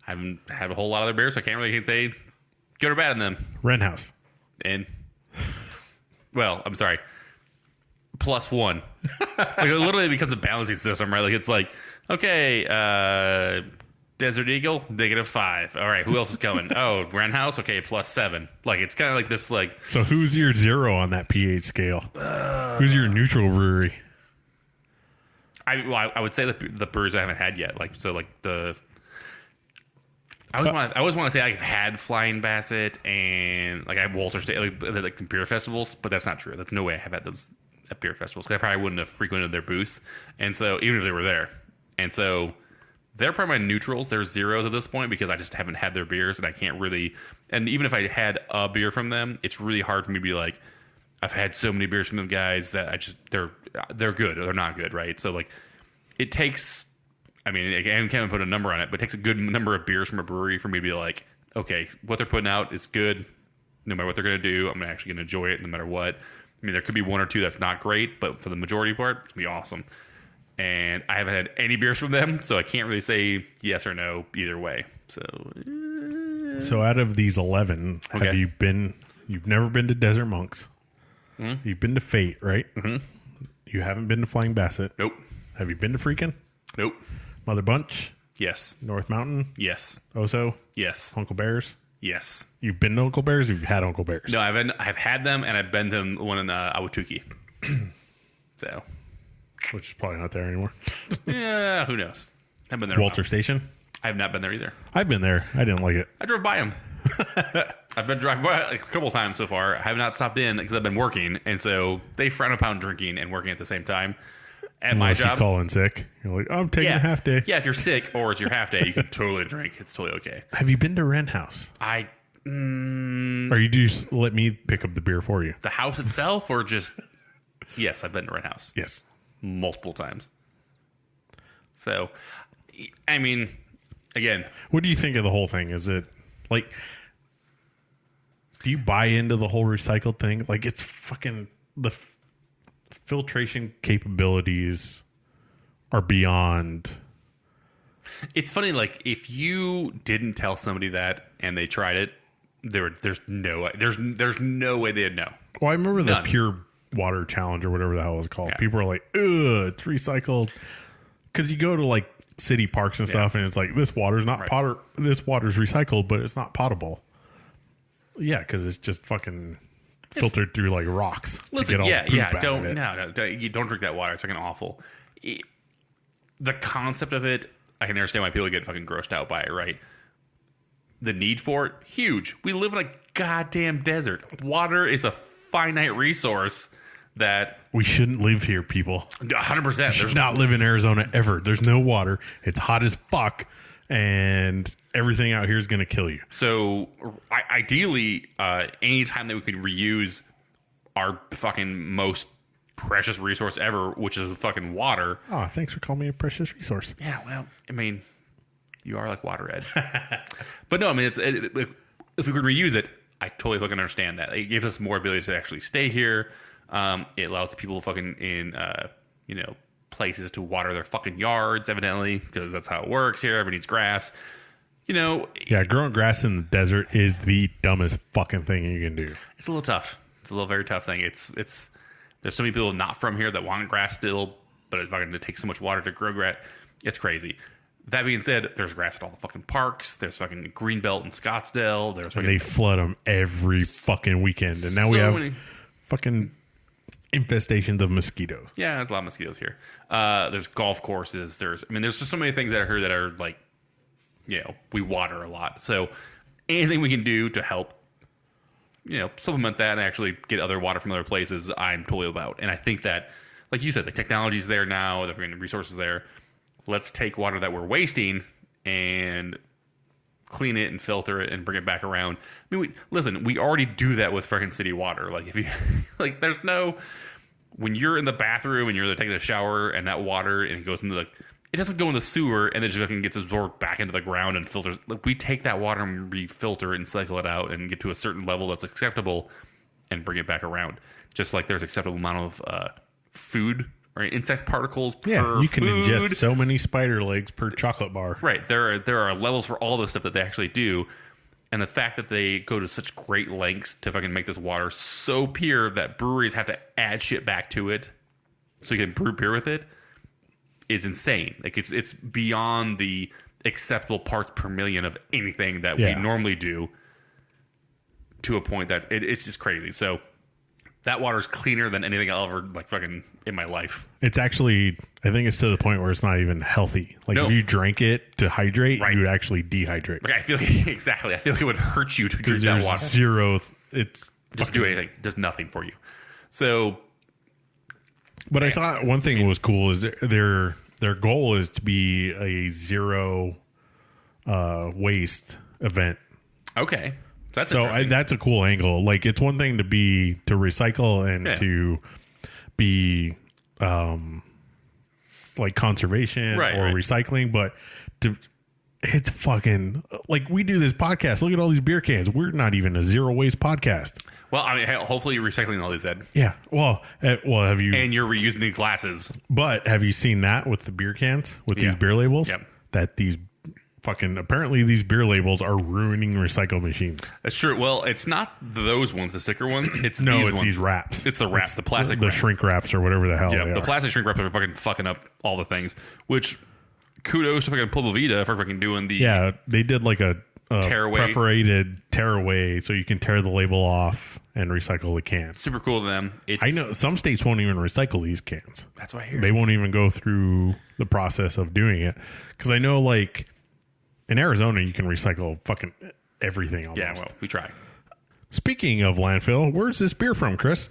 I haven't had a whole lot of their beers, so I can't really say good or bad in them. Wren House. And, well, I'm sorry. +1. Like, it literally becomes a balancing system, right? Like, it's like, okay, Desert Eagle, -5. All right, who else is coming? Oh, Wren House, okay, +7. Like, it's kind of like this, like... So who's your 0 on that pH scale? Who's your neutral brewery? I would say the brews I haven't had yet. Like, so, like, I always want to say I've had Flying Basset and like I have Walter State like beer festivals, but that's not true. That's no way I have had those at beer festivals because I probably wouldn't have frequented their booths. And so even if they were there, and so they're probably my neutrals. They're 0s at this point because I just haven't had their beers and I can't really. And even if I had a beer from them, it's really hard for me to be like, I've had so many beers from them guys that they're good or they're not good, right? So like it takes. I mean, I can't put a number on it, but it takes a good number of beers from a brewery for me to be like, okay, what they're putting out is good. No matter what they're going to do, I'm actually going to enjoy it no matter what. I mean, there could be 1 or 2 that's not great, but for the majority part, it's going to be awesome. And I haven't had any beers from them, so I can't really say yes or no either way. So out of these 11, have you've never been to Desert Monks. You've been to Fate, right? Mm-hmm. You haven't been to Flying Basset. Nope. Have you been to Freakin'? Nope. Mother Bunch? Yes. North Mountain? Yes. Oso? Yes. Uncle Bear's? Yes. You've been to Uncle Bear's? Or you've had Uncle Bear's? No, I've had them, and I've been to them one in Awatuki. So, which is probably not there anymore. yeah, who knows? I've been there. Walter Station? I have not been there either. I've been there. I didn't like it. I drove by them. I've been driving by like a couple times so far. I have not stopped in because I've been working, and so they frown upon drinking and working at the same time. At my job, you call in sick. You're like, I'm taking a half day. Yeah, if you're sick or it's your half day, you can totally drink. It's totally okay. Have you been to Wren House? Or you just let me pick up the beer for you? The house itself, or just yes, I've been to Wren House. Yes, multiple times. So, I mean, again, what do you think of the whole thing? Is it like, do you buy into the whole recycled thing? Like, it's fucking the filtration capabilities are beyond. It's funny, like if you didn't tell somebody that and they tried it, there's no way they'd know. Well, I remember the Pure Water Challenge or whatever the hell it was called. Yeah. People are like, ugh, it's recycled. Because you go to like city parks and stuff, and it's like, this water's not this water's recycled, but it's not potable. Yeah, because it's just fucking filtered through like rocks. Listen, you don't drink that water. It's fucking awful. The concept of it, I can understand why people get fucking grossed out by it, right? The need for it, huge. We live in a goddamn desert. Water is a finite resource that we shouldn't live here, people. 100%. You should not live in Arizona ever. There's no water. It's hot as fuck, and everything out here is going to kill you. So, ideally, anytime that we can reuse our fucking most precious resource ever, which is fucking water. Oh, thanks for calling me a precious resource. Yeah, well, I mean, you are like water, Ed. But no, I mean, if we could reuse it, I totally fucking understand that. It gives us more ability to actually stay here. It allows the people fucking in, places to water their fucking yards, evidently, because that's how it works here. Everybody needs grass. Yeah, growing grass in the desert is the dumbest fucking thing you can do. It's a little tough. It's a little very tough thing. It's there's so many people not from here that want grass still, but it's fucking it takes so much water to grow grass. It's crazy. That being said, there's grass at all the fucking parks. There's fucking Greenbelt in Scottsdale. And they flood them every fucking weekend, and now we have fucking infestations of mosquitoes. Yeah, there's a lot of mosquitoes here. There's golf courses. There's just so many things that are here that are like, we water a lot. So anything we can do to help, supplement that and actually get other water from other places, I'm totally about. And I think that, like you said, the technology's there now, the resources there. Let's take water that we're wasting and clean it and filter it and bring it back around. I mean, we already do that with freaking city water. Like if you, like there's no, when you're in the bathroom and you're taking a shower and that water and it goes into it doesn't go in the sewer and then just fucking gets absorbed back into the ground and filters. Like we take that water and refilter it and cycle it out and get to a certain level that's acceptable and bring it back around. Just like there's acceptable amount of food, right? Insect particles per you can food. ingest so many spider legs per chocolate bar. Right. There are levels for all the stuff that they actually do. And the fact that they go to such great lengths to fucking make this water so pure that breweries have to add shit back to it so you can brew beer with it is insane. Like it's beyond the acceptable parts per million of anything that we normally do, to a point that it's just crazy. So that water is cleaner than anything I'll ever like fucking in my life. It's actually, I think it's to the point where it's not even healthy. Like if you drank it to hydrate, you would actually dehydrate. Like I feel like, exactly. I feel like it would hurt you to drink that water. It's just do anything. Does nothing for you. So, but I thought one thing was cool is their goal is to be a zero waste event. Okay. That's a cool angle. Like it's one thing to recycle and to be like conservation or recycling, but it's fucking like we do this podcast. Look at all these beer cans. We're not even a zero waste podcast. Well, I mean, hopefully you're recycling all these, Ed. Yeah. Well, have you? And you're reusing the glasses. But have you seen that with the beer cans with these beer labels? Yep. That these fucking apparently these beer labels are ruining recycle machines. That's true. Well, it's not those ones, the sticker ones. It's these wraps. It's the wraps, the plastic the wrap. shrink wraps or whatever the hell. Yeah, they the are. plastic shrink wraps are fucking fucking up all the things. Which kudos to fucking Pueblo Vita for fucking doing the they did like a tearaway. perforated tearaway so you can tear the label off and recycle the can. Super cool to them. I know some states won't even recycle these cans. That's what I hear. They won't even go through the process of doing it because I know like in Arizona you can recycle fucking everything almost. Yeah, well, we try. Speaking of landfill, where's this beer from, Chris?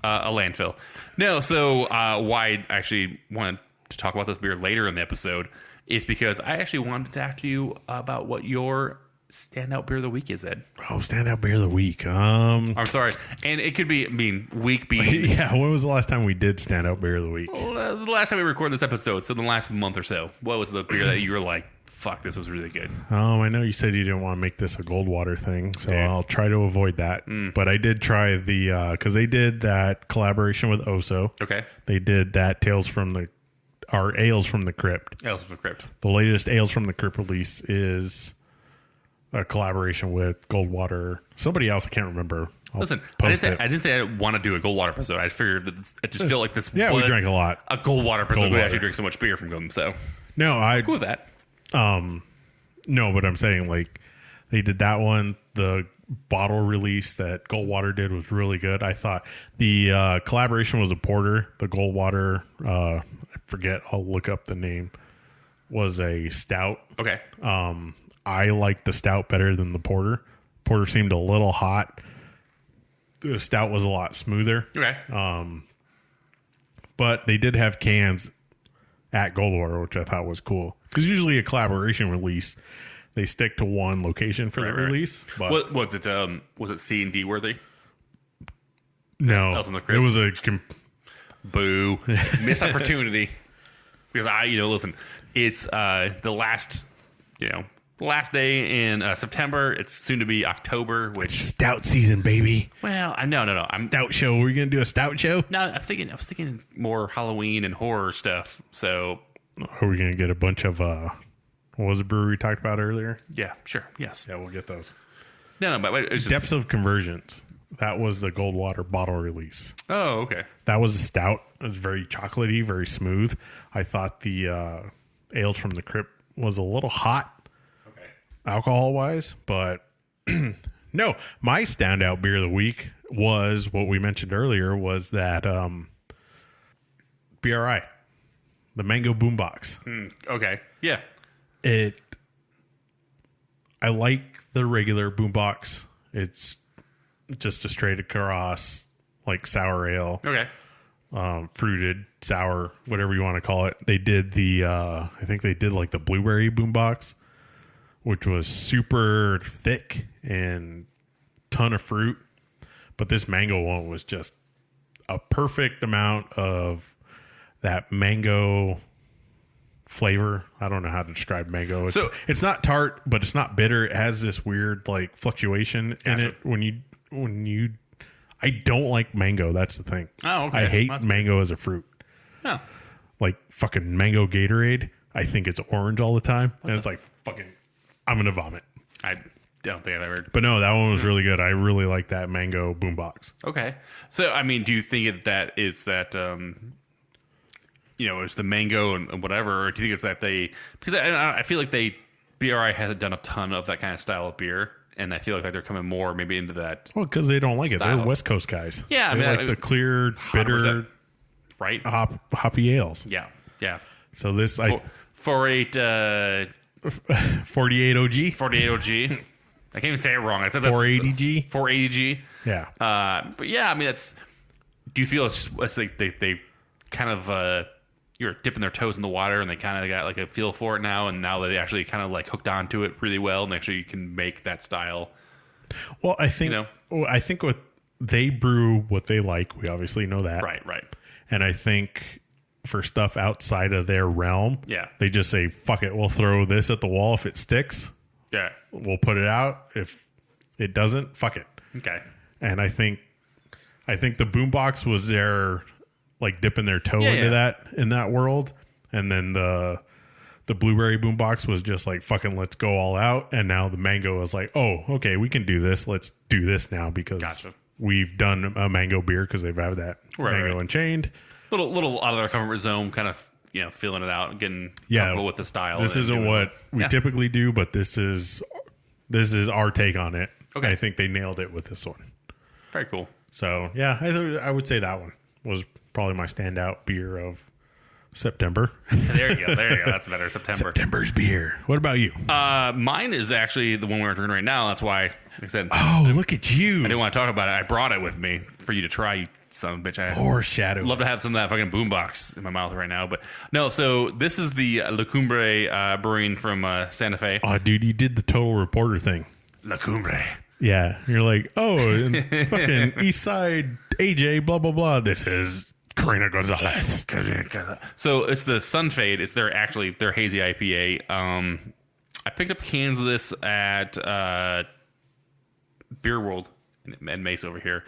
A landfill. No, so why I actually wanted to talk about this beer later in the episode is because I actually wanted to talk to you about what your standout beer of the week is, Ed. Oh, standout beer of the week. I'm sorry. And it could be, week being... Yeah, when was the last time we did standout beer of the week? Well, the last time we recorded this episode, so the last month or so, what was the beer that you were like, fuck, this was really good? I know you said you didn't want to make this a Goldwater thing, so Yeah. I'll try to avoid that. But I did try the... Because they did that collaboration with Oso. Okay. They did that Ales from the Crypt. Ales from the Crypt. The latest Ales from the Crypt release is a collaboration with Goldwater. Somebody else, I can't remember. Listen, I didn't say I didn't want to do a Goldwater episode. I figured that I just feel like this Yeah, we was drank a lot. a Goldwater episode. We Goldwater. actually drink so much beer from them, so No, cool with that. No, but I'm saying like they did that one. The bottle release that Goldwater did was really good. I thought the collaboration was a porter. The Goldwater, I forget. I'll look up the name. Was a stout. Okay. I liked the stout better than the porter. Porter seemed a little hot. The stout was a lot smoother. Okay. But they did have cans at Goldwater, which I thought was cool. Because usually a collaboration release, they stick to one location for the release. But What was it? Was it C&D worthy? no, Else in the Crypt? it was a Boo. Missed opportunity. Because listen, it's the last day in September. It's soon to be October, which stout season, baby. well, no. I'm Stout show. Were you gonna do a stout show? no. I was thinking more Halloween and horror stuff. So Are we gonna get a bunch of what was the brewery we talked about earlier? yeah, sure, yes. Yeah, we'll get those. No, but it's just, Depths of Convergence. That was the Goldwater bottle release. oh, okay. That was a stout. It was very chocolatey, very smooth. I thought the Ales from the Crypt was a little hot Okay. alcohol wise, but no, my standout beer of the week was what we mentioned earlier was that BRI, the Mango Boombox. Okay. Yeah. I like the regular Boombox. It's just a straight across like sour ale. Okay. Fruited, sour, whatever you want to call it. They did I think they did like the blueberry boombox, which was super thick and ton of fruit. But this mango one was just a perfect amount of that mango flavor. I don't know how to describe mango. It's not tart, but it's not bitter. It has this weird like fluctuation in it when you I don't like mango. That's the thing. Oh, okay. I hate mango as a fruit. Oh. Like fucking mango Gatorade. I think it's orange all the time. And it's like fucking, I'm going to vomit. I don't think I've ever. But no, that one was really good. I really like that mango boombox. Okay. So, I mean, do you think that it's that, it's the mango and whatever, or do you think it's that because I feel like BRI hasn't done a ton of that kind of style of beer. And I feel like they're coming more maybe into that. Well, because they don't like style. it. They're West Coast guys. Yeah, they like the clear, bitter, right? Hoppy ales. Yeah, yeah. So this, 48 48 OG? 48 OG. I can't even say it wrong. I thought that's 480G? 480G. Yeah. But yeah, I mean, do you feel it's like they kind of, you're dipping their toes in the water and they kind of got like a feel for it now, and now they actually kind of like hooked onto it really well and actually can make that style. Well, I think what they brew what they like. We obviously know that. Right. And I think for stuff outside of their realm, they just say, fuck it, we'll throw this at the wall. If it sticks, we'll put it out. If it doesn't, fuck it. Okay. And I think the boombox was their like dipping their toe into that in that world. And then the the blueberry boombox was just like, fucking let's go all out. And now the mango is like, oh, okay, we can do this. Let's do this now because we've done a mango beer because they've had that mango Unchained. Little out of their comfort zone, kind of, feeling it out, getting comfortable with the style. This isn't what we typically do, but this is our take on it. Okay. I think they nailed it with this one. Very cool. So, yeah, I would say that one was probably my standout beer of September. There you go. That's better. September's beer. What about you? Mine is actually the one we're drinking right now. That's why I said, oh, look at you. I didn't want to talk about it. I brought it with me for you to try, you son of a bitch. Foreshadow. Love to have some of that fucking boombox in my mouth right now. But no, so this is the La Cumbre Brewing from Santa Fe. Oh, dude, you did the Total Reporter thing. La Cumbre. Yeah. You're like, oh, and fucking East Side AJ, blah, blah, blah. This is Karina Gonzalez. So it's the Sunfade. It's their hazy IPA. I picked up cans of this at Beer World in Mesa over here.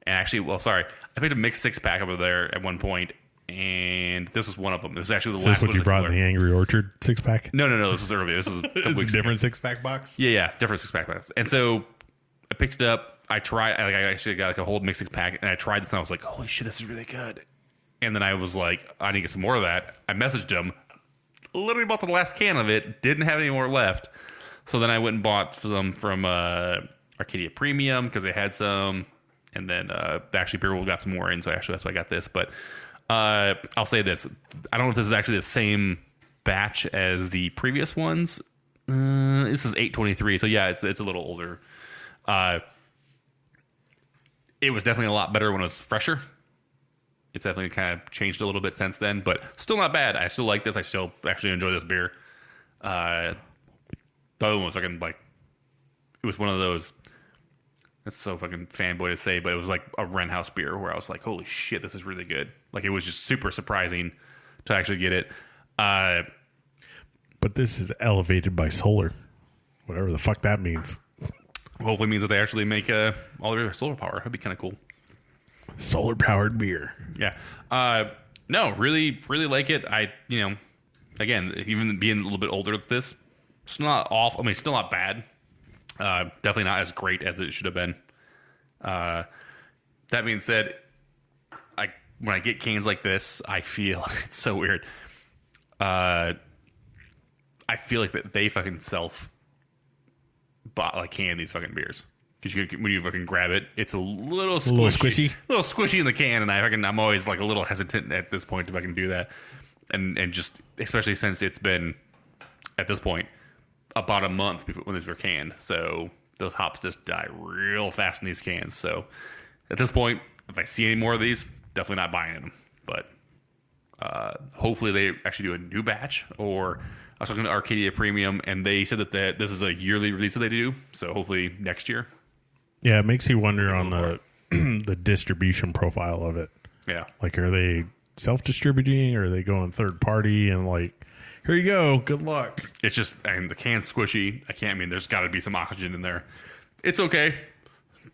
And actually, I picked a mixed 6-pack over there at one point, and this was one of them. This was actually the last one. This is what you brought in the Angry Orchard 6-pack? No. This was earlier. This was a couple weeks a different 6-pack box? Yeah, different 6-pack box. And so I picked it up. I actually got like a whole mixed 6-pack, and I tried this, and I was like, holy shit, this is really good. And then I was like, I need to get some more of that. I messaged him, literally bought the last can of it, didn't have any more left. So then I went and bought some from Arcadia Premium because they had some. And then actually Beer World got some more in, so actually that's why I got this. But I'll say this. I don't know if this is actually the same batch as the previous ones. This is 823, so yeah, it's a little older. It was definitely a lot better when it was fresher. It's definitely kind of changed a little bit since then, but still not bad. I still like this. I still actually enjoy this beer. The other one was fucking like, it was one of those, it's so fucking fanboy to say, but it was like a Wren House beer where I was like, holy shit, this is really good. Like, it was just super surprising to actually get it. But this is elevated by solar, whatever the fuck that means. Hopefully means that they actually make all their solar power. That'd be kind of cool. Solar powered beer. Yeah. No, really, really like it. Again, even being a little bit older with this, it's not awful. I mean, it's still not bad. Definitely not as great as it should have been. That being said, when I get cans like this, I feel it's so weird. I feel like that they fucking can these fucking beers. Because when you fucking grab it, it's a little squishy. A little squishy in the can, and I'm always like a little hesitant at this point if I can do that. And just, especially since it's been, at this point, about a month before when these were canned. So those hops just die real fast in these cans. So at this point, if I see any more of these, definitely not buying them. But hopefully they actually do a new batch. Or I was talking to Arcadia Premium, and they said that this is a yearly release that they do. So hopefully next year. Yeah, it makes you wonder on the the distribution profile of it. Yeah. Like, are they self-distributing, or are they going third party and like, here you go, good luck? It's just, and the can's squishy. There's got to be some oxygen in there. It's okay.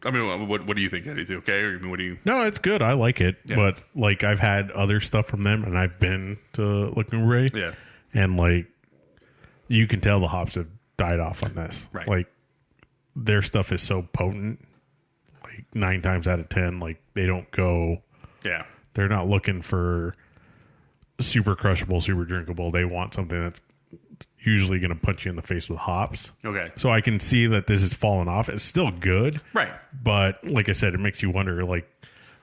I mean, what do you think? Is it okay? Or what do you? No, it's good. I like it. Yeah. But like, I've had other stuff from them, and I've been to La Cumbre. Yeah. And like, you can tell the hops have died off on this. Right. Like, their stuff is so potent. Like 9 times out of 10, like, they don't go. Yeah. They're not looking for super crushable, super drinkable. They want something that's usually going to punch you in the face with hops. Okay. So I can see that this has fallen off. It's still good. Right. But like I said, it makes you wonder, like,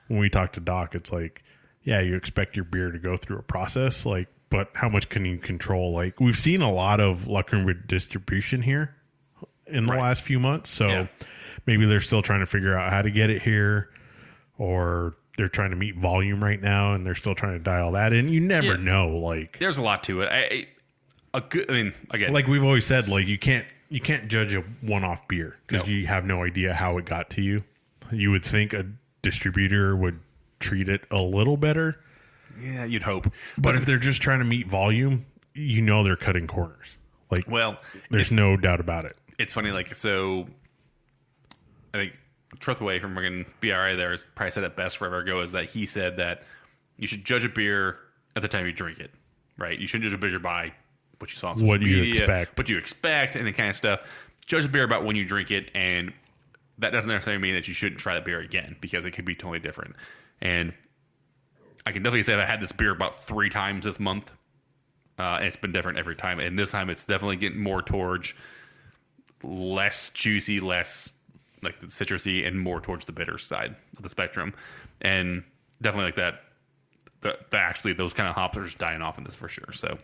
when we talk to Doc, it's like, yeah, you expect your beer to go through a process, like, but how much can you control? Like, we've seen a lot of La Cumbre distribution here in the last few months. So maybe they're still trying to figure out how to get it here, or they're trying to meet volume right now and they're still trying to dial that in. You never know. Like, there's a lot to it. Again, like we've always said, like, you can't judge a one-off beer because you have no idea how it got to you. You would think a distributor would treat it a little better. Yeah, you'd hope. But if they're just trying to meet volume, they're cutting corners. Like, there's no doubt about it. It's funny, like, so I think Truthway from fucking BRI there has probably said it best forever ago, is that he said that you should judge a beer at the time you drink it, right? You shouldn't judge a beer by what you saw on social What you media, expect. what you expect, and the kind of stuff. Judge a beer about when you drink it, and that doesn't necessarily mean that you shouldn't try the beer again, because it could be totally different. And I can definitely say that I had this beer about 3 times this month. And it's been different every time. And this time it's definitely getting more towards less juicy, less like the citrusy, and more towards the bitter side of the spectrum. And definitely like that. Actually, those kind of hops are just dying off in this for sure. So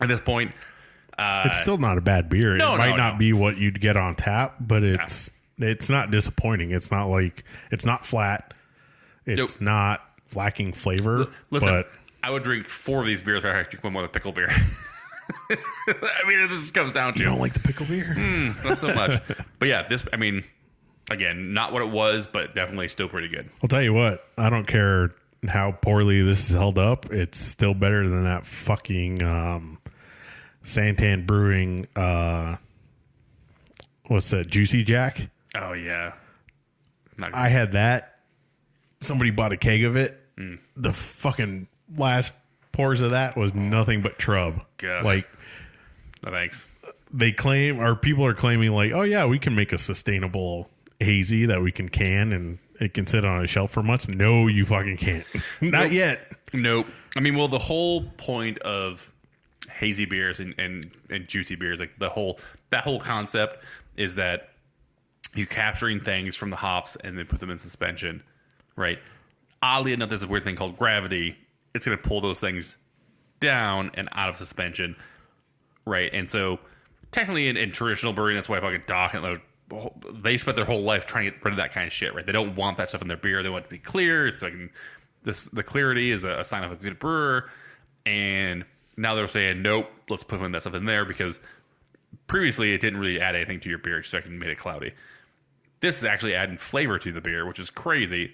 at this point, it's still not a bad beer. It might not be what you'd get on tap, but it's not disappointing. It's not like it's not flat. It's not lacking flavor. Listen, but I would drink 4 of these beers if I drink one more of the pickle beer. I mean, it just comes down to... You don't like the pickle beer? Not so much. But yeah, this, I mean, again, not what it was, but definitely still pretty good. I'll tell you what. I don't care how poorly this is held up. It's still better than that fucking Santan Brewing... what's that? Juicy Jack? Oh, yeah. I had that. Somebody bought a keg of it. The fucking... last pours of that was nothing but trub. God. Like, no thanks. They claim, or people are claiming, like, oh yeah, we can make a sustainable hazy that we can and it can sit on a shelf for months. No, you fucking can't. Not yet. Nope. I mean, well, the whole point of hazy beers and juicy beers, like that whole concept is that you capturing things from the hops and then put them in suspension, right? Oddly enough, there's a weird thing called gravity. It's going to pull those things down and out of suspension, right? And so, technically, in traditional brewing, that's why fucking Doc and they spent their whole life trying to get rid of that kind of shit, right? They don't want that stuff in their beer. They want it to be clear. It's like the clarity is a sign of a good brewer. And now they're saying, nope, let's put that stuff in there, because previously it didn't really add anything to your beer. It just made it cloudy. This is actually adding flavor to the beer, which is crazy.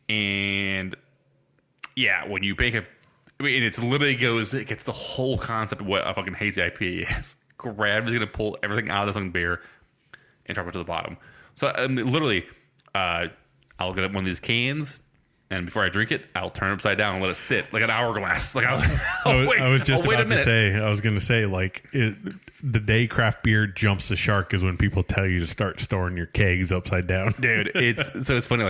And yeah, when you bake it gets the whole concept of what a fucking hazy IPA is. Gravity's going to pull everything out of this fucking beer and drop it to the bottom. So literally, I'll get one of these cans, and before I drink it, I'll turn it upside down and let it sit like an hourglass. Like I was just about to say, I was going to say, like, the day craft beer jumps the shark is when people tell you to start storing your kegs upside down. Dude, it's funny.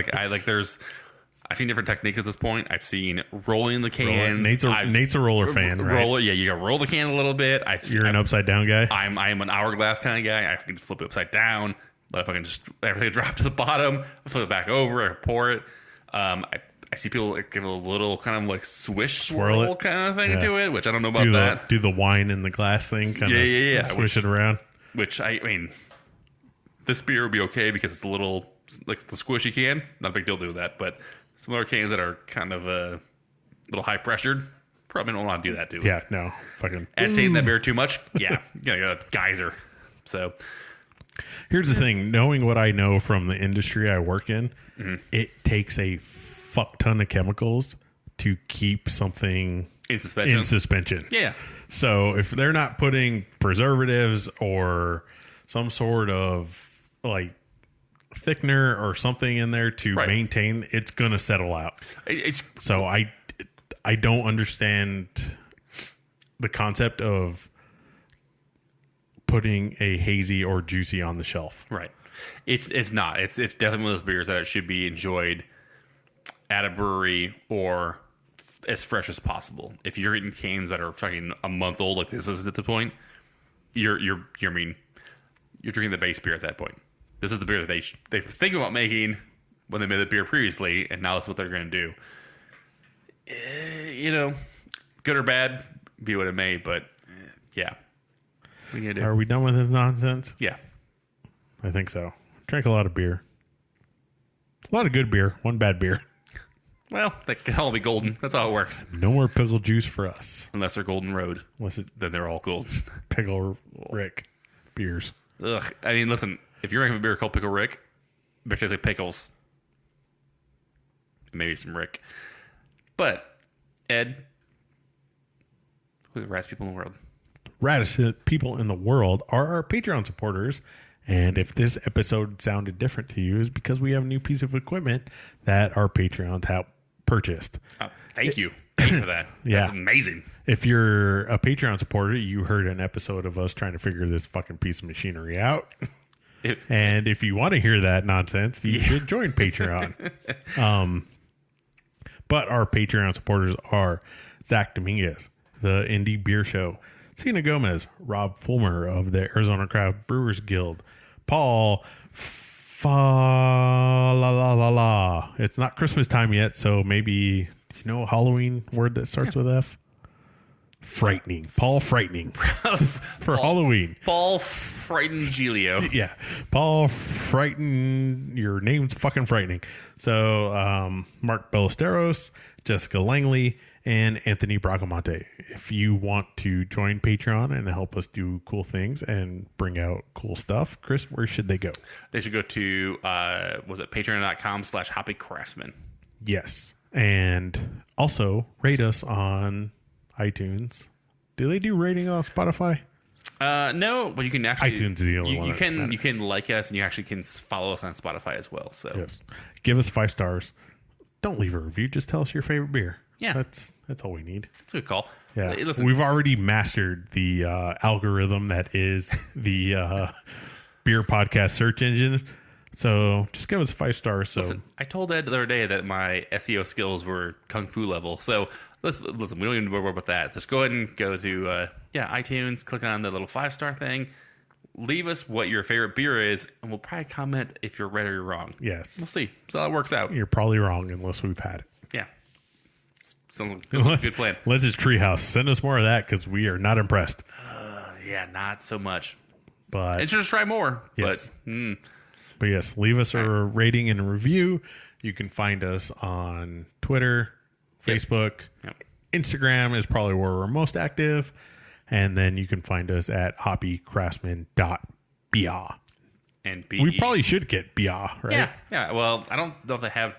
I've seen different techniques at this point. I've seen rolling the cans. Nate's a roller fan, right? Yeah, you got to roll the can a little bit. You're an upside down guy? I'm an hourglass kind of guy. I can flip it upside down. Let fucking just everything drop to the bottom. Flip it back over. I pour it. I see people give it a little kind of like swish swirl kind of thing to it, which I don't know about that. Do the wine in the glass thing, kind of swish it around. Which, I mean, this beer would be okay because it's a little, like the squishy can. Not a big deal to do that, but some other cans that are kind of a little high pressured, probably don't want to do that, do we? Yeah, no. Fucking agitating that beer too much? Yeah. You got a geyser. So here's the thing. Knowing what I know from the industry I work in, it takes a fuck ton of chemicals to keep something in suspension. Yeah. So if they're not putting preservatives or some sort of like thickener or something in there to maintain, it's going to settle out. So I don't understand the concept of putting a hazy or juicy on the shelf. Right. It's not. It's definitely one of those beers that it should be enjoyed at a brewery or as fresh as possible. If you're eating cans that are fucking a month old like this is at the point, you're drinking the base beer at that point. This is the beer that they were thinking about making when they made the beer previously, and now that's what they're going to do. Good or bad, be what it may, but yeah. What are you gonna do? Are we done with this nonsense? Yeah. I think so. Drank a lot of beer. A lot of good beer. One bad beer. Well, they can all be golden. That's how it works. No more pickle juice for us. Unless they're Golden Road. Then they're all golden. Pickle Rick beers. Ugh. I mean, listen, if you're making a beer called Pickle Rick, because of pickles, maybe some Rick. But, Ed, who are the raddest people in the world? Raddest people in the world are our Patreon supporters. And if this episode sounded different to you, is because we have a new piece of equipment that our Patreons have purchased. Oh, thank you. Thank you for that. Yeah. That's amazing. if you're a Patreon supporter, you heard an episode of us trying to figure this fucking piece of machinery out. And if you want to hear that nonsense, you should join Patreon. But our Patreon supporters are Zach Dominguez, the Indie Beer Show, Cena Gomez, Rob Fulmer of the Arizona Craft Brewers Guild, Paul Fa-la-la-la-la. It's not Christmas time yet, so maybe, a Halloween word that starts with F? Frightening. Paul Frightening. For Halloween. Paul Frighten Gilio. Yeah. Paul Frighten. Your name's fucking frightening. So, Mark Ballesteros, Jessica Langley, and Anthony Bracamonte. If you want to join Patreon and help us do cool things and bring out cool stuff, Chris, where should they go? They should go to, patreon.com/hoppycraftsman. Yes. And also rate us on iTunes. Do they do rating on Spotify? No, but you can actually iTunes is the only one. You can like us, and you actually can follow us on Spotify as well. So yes, give us 5 stars. Don't leave a review. Just tell us your favorite beer. Yeah, that's all we need. That's a good call. Yeah, hey, listen. We've already mastered the algorithm that is the beer podcast search engine. So just give us 5 stars. So listen, I told Ed the other day that my SEO skills were kung fu level. So listen, we don't even worry about that. Just go ahead and go to iTunes, click on the little 5-star thing, leave us what your favorite beer is, and we'll probably comment if you're right or you're wrong. Yes, we'll see. So that works out. You're probably wrong unless we've had it. Yeah, sounds like a good plan. Unless it's Treehouse, send us more of that because we are not impressed. Yeah, not so much. But it's just try more. Yes. But yes, leave us a rating and a review. You can find us on Twitter, Facebook, Instagram is probably where we're most active. And then you can find us at hoppycraftsman.bia. And we probably should get bia, right? Yeah. Well, I don't know if they have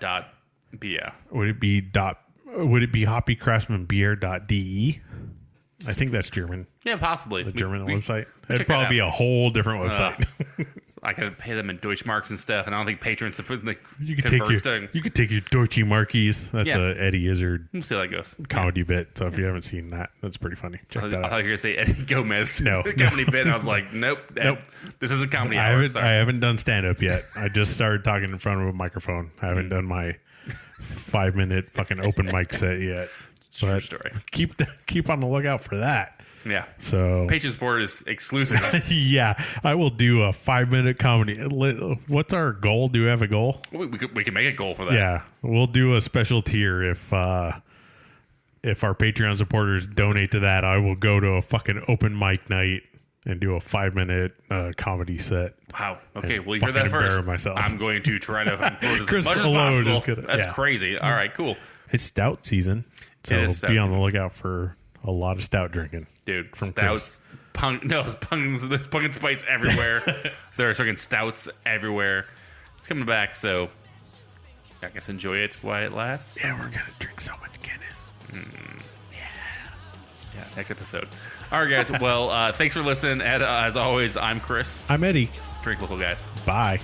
.bia. Would it be hoppycraftsmanbeer.de? I think that's German. Yeah, possibly. The German website. It'd probably be a whole different website. I could pay them in Deutschmarks and stuff, and I don't think patrons you could take your Deutsche Markies. That's a Eddie Izzard we'll see how that goes. Comedy bit. So if you haven't seen that, that's pretty funny. Check that out. I thought you were gonna say Eddie Gomez. No, comedy bit. And I was like, nope. This is a comedy. I haven't done stand up yet. I just started talking in front of a microphone. I haven't done my 5-minute fucking open mic set yet. True story. Keep on the lookout for that. Yeah. So Patreon support is exclusive. Yeah, I will do a 5-minute comedy. What's our goal? Do we have a goal? We can make a goal for that. Yeah, we'll do a special tier if our Patreon supporters donate to that. I will go to a fucking open mic night and do a 5-minute comedy set. Wow. Okay. Well, you heard that first. Myself. I'm going to try to upload as Chris much as alone possible. That's crazy. All right. Cool. It's stout season, so be on the lookout for a lot of stout drinking. Dude, from stouts, there's pumpkin spice everywhere. There are fucking stouts everywhere. It's coming back, so I guess enjoy it while it lasts. Yeah, we're gonna drink so much Guinness. Yeah, next episode. All right, guys. Well, thanks for listening. As always, I'm Chris. I'm Eddie. Drink local, guys. Bye.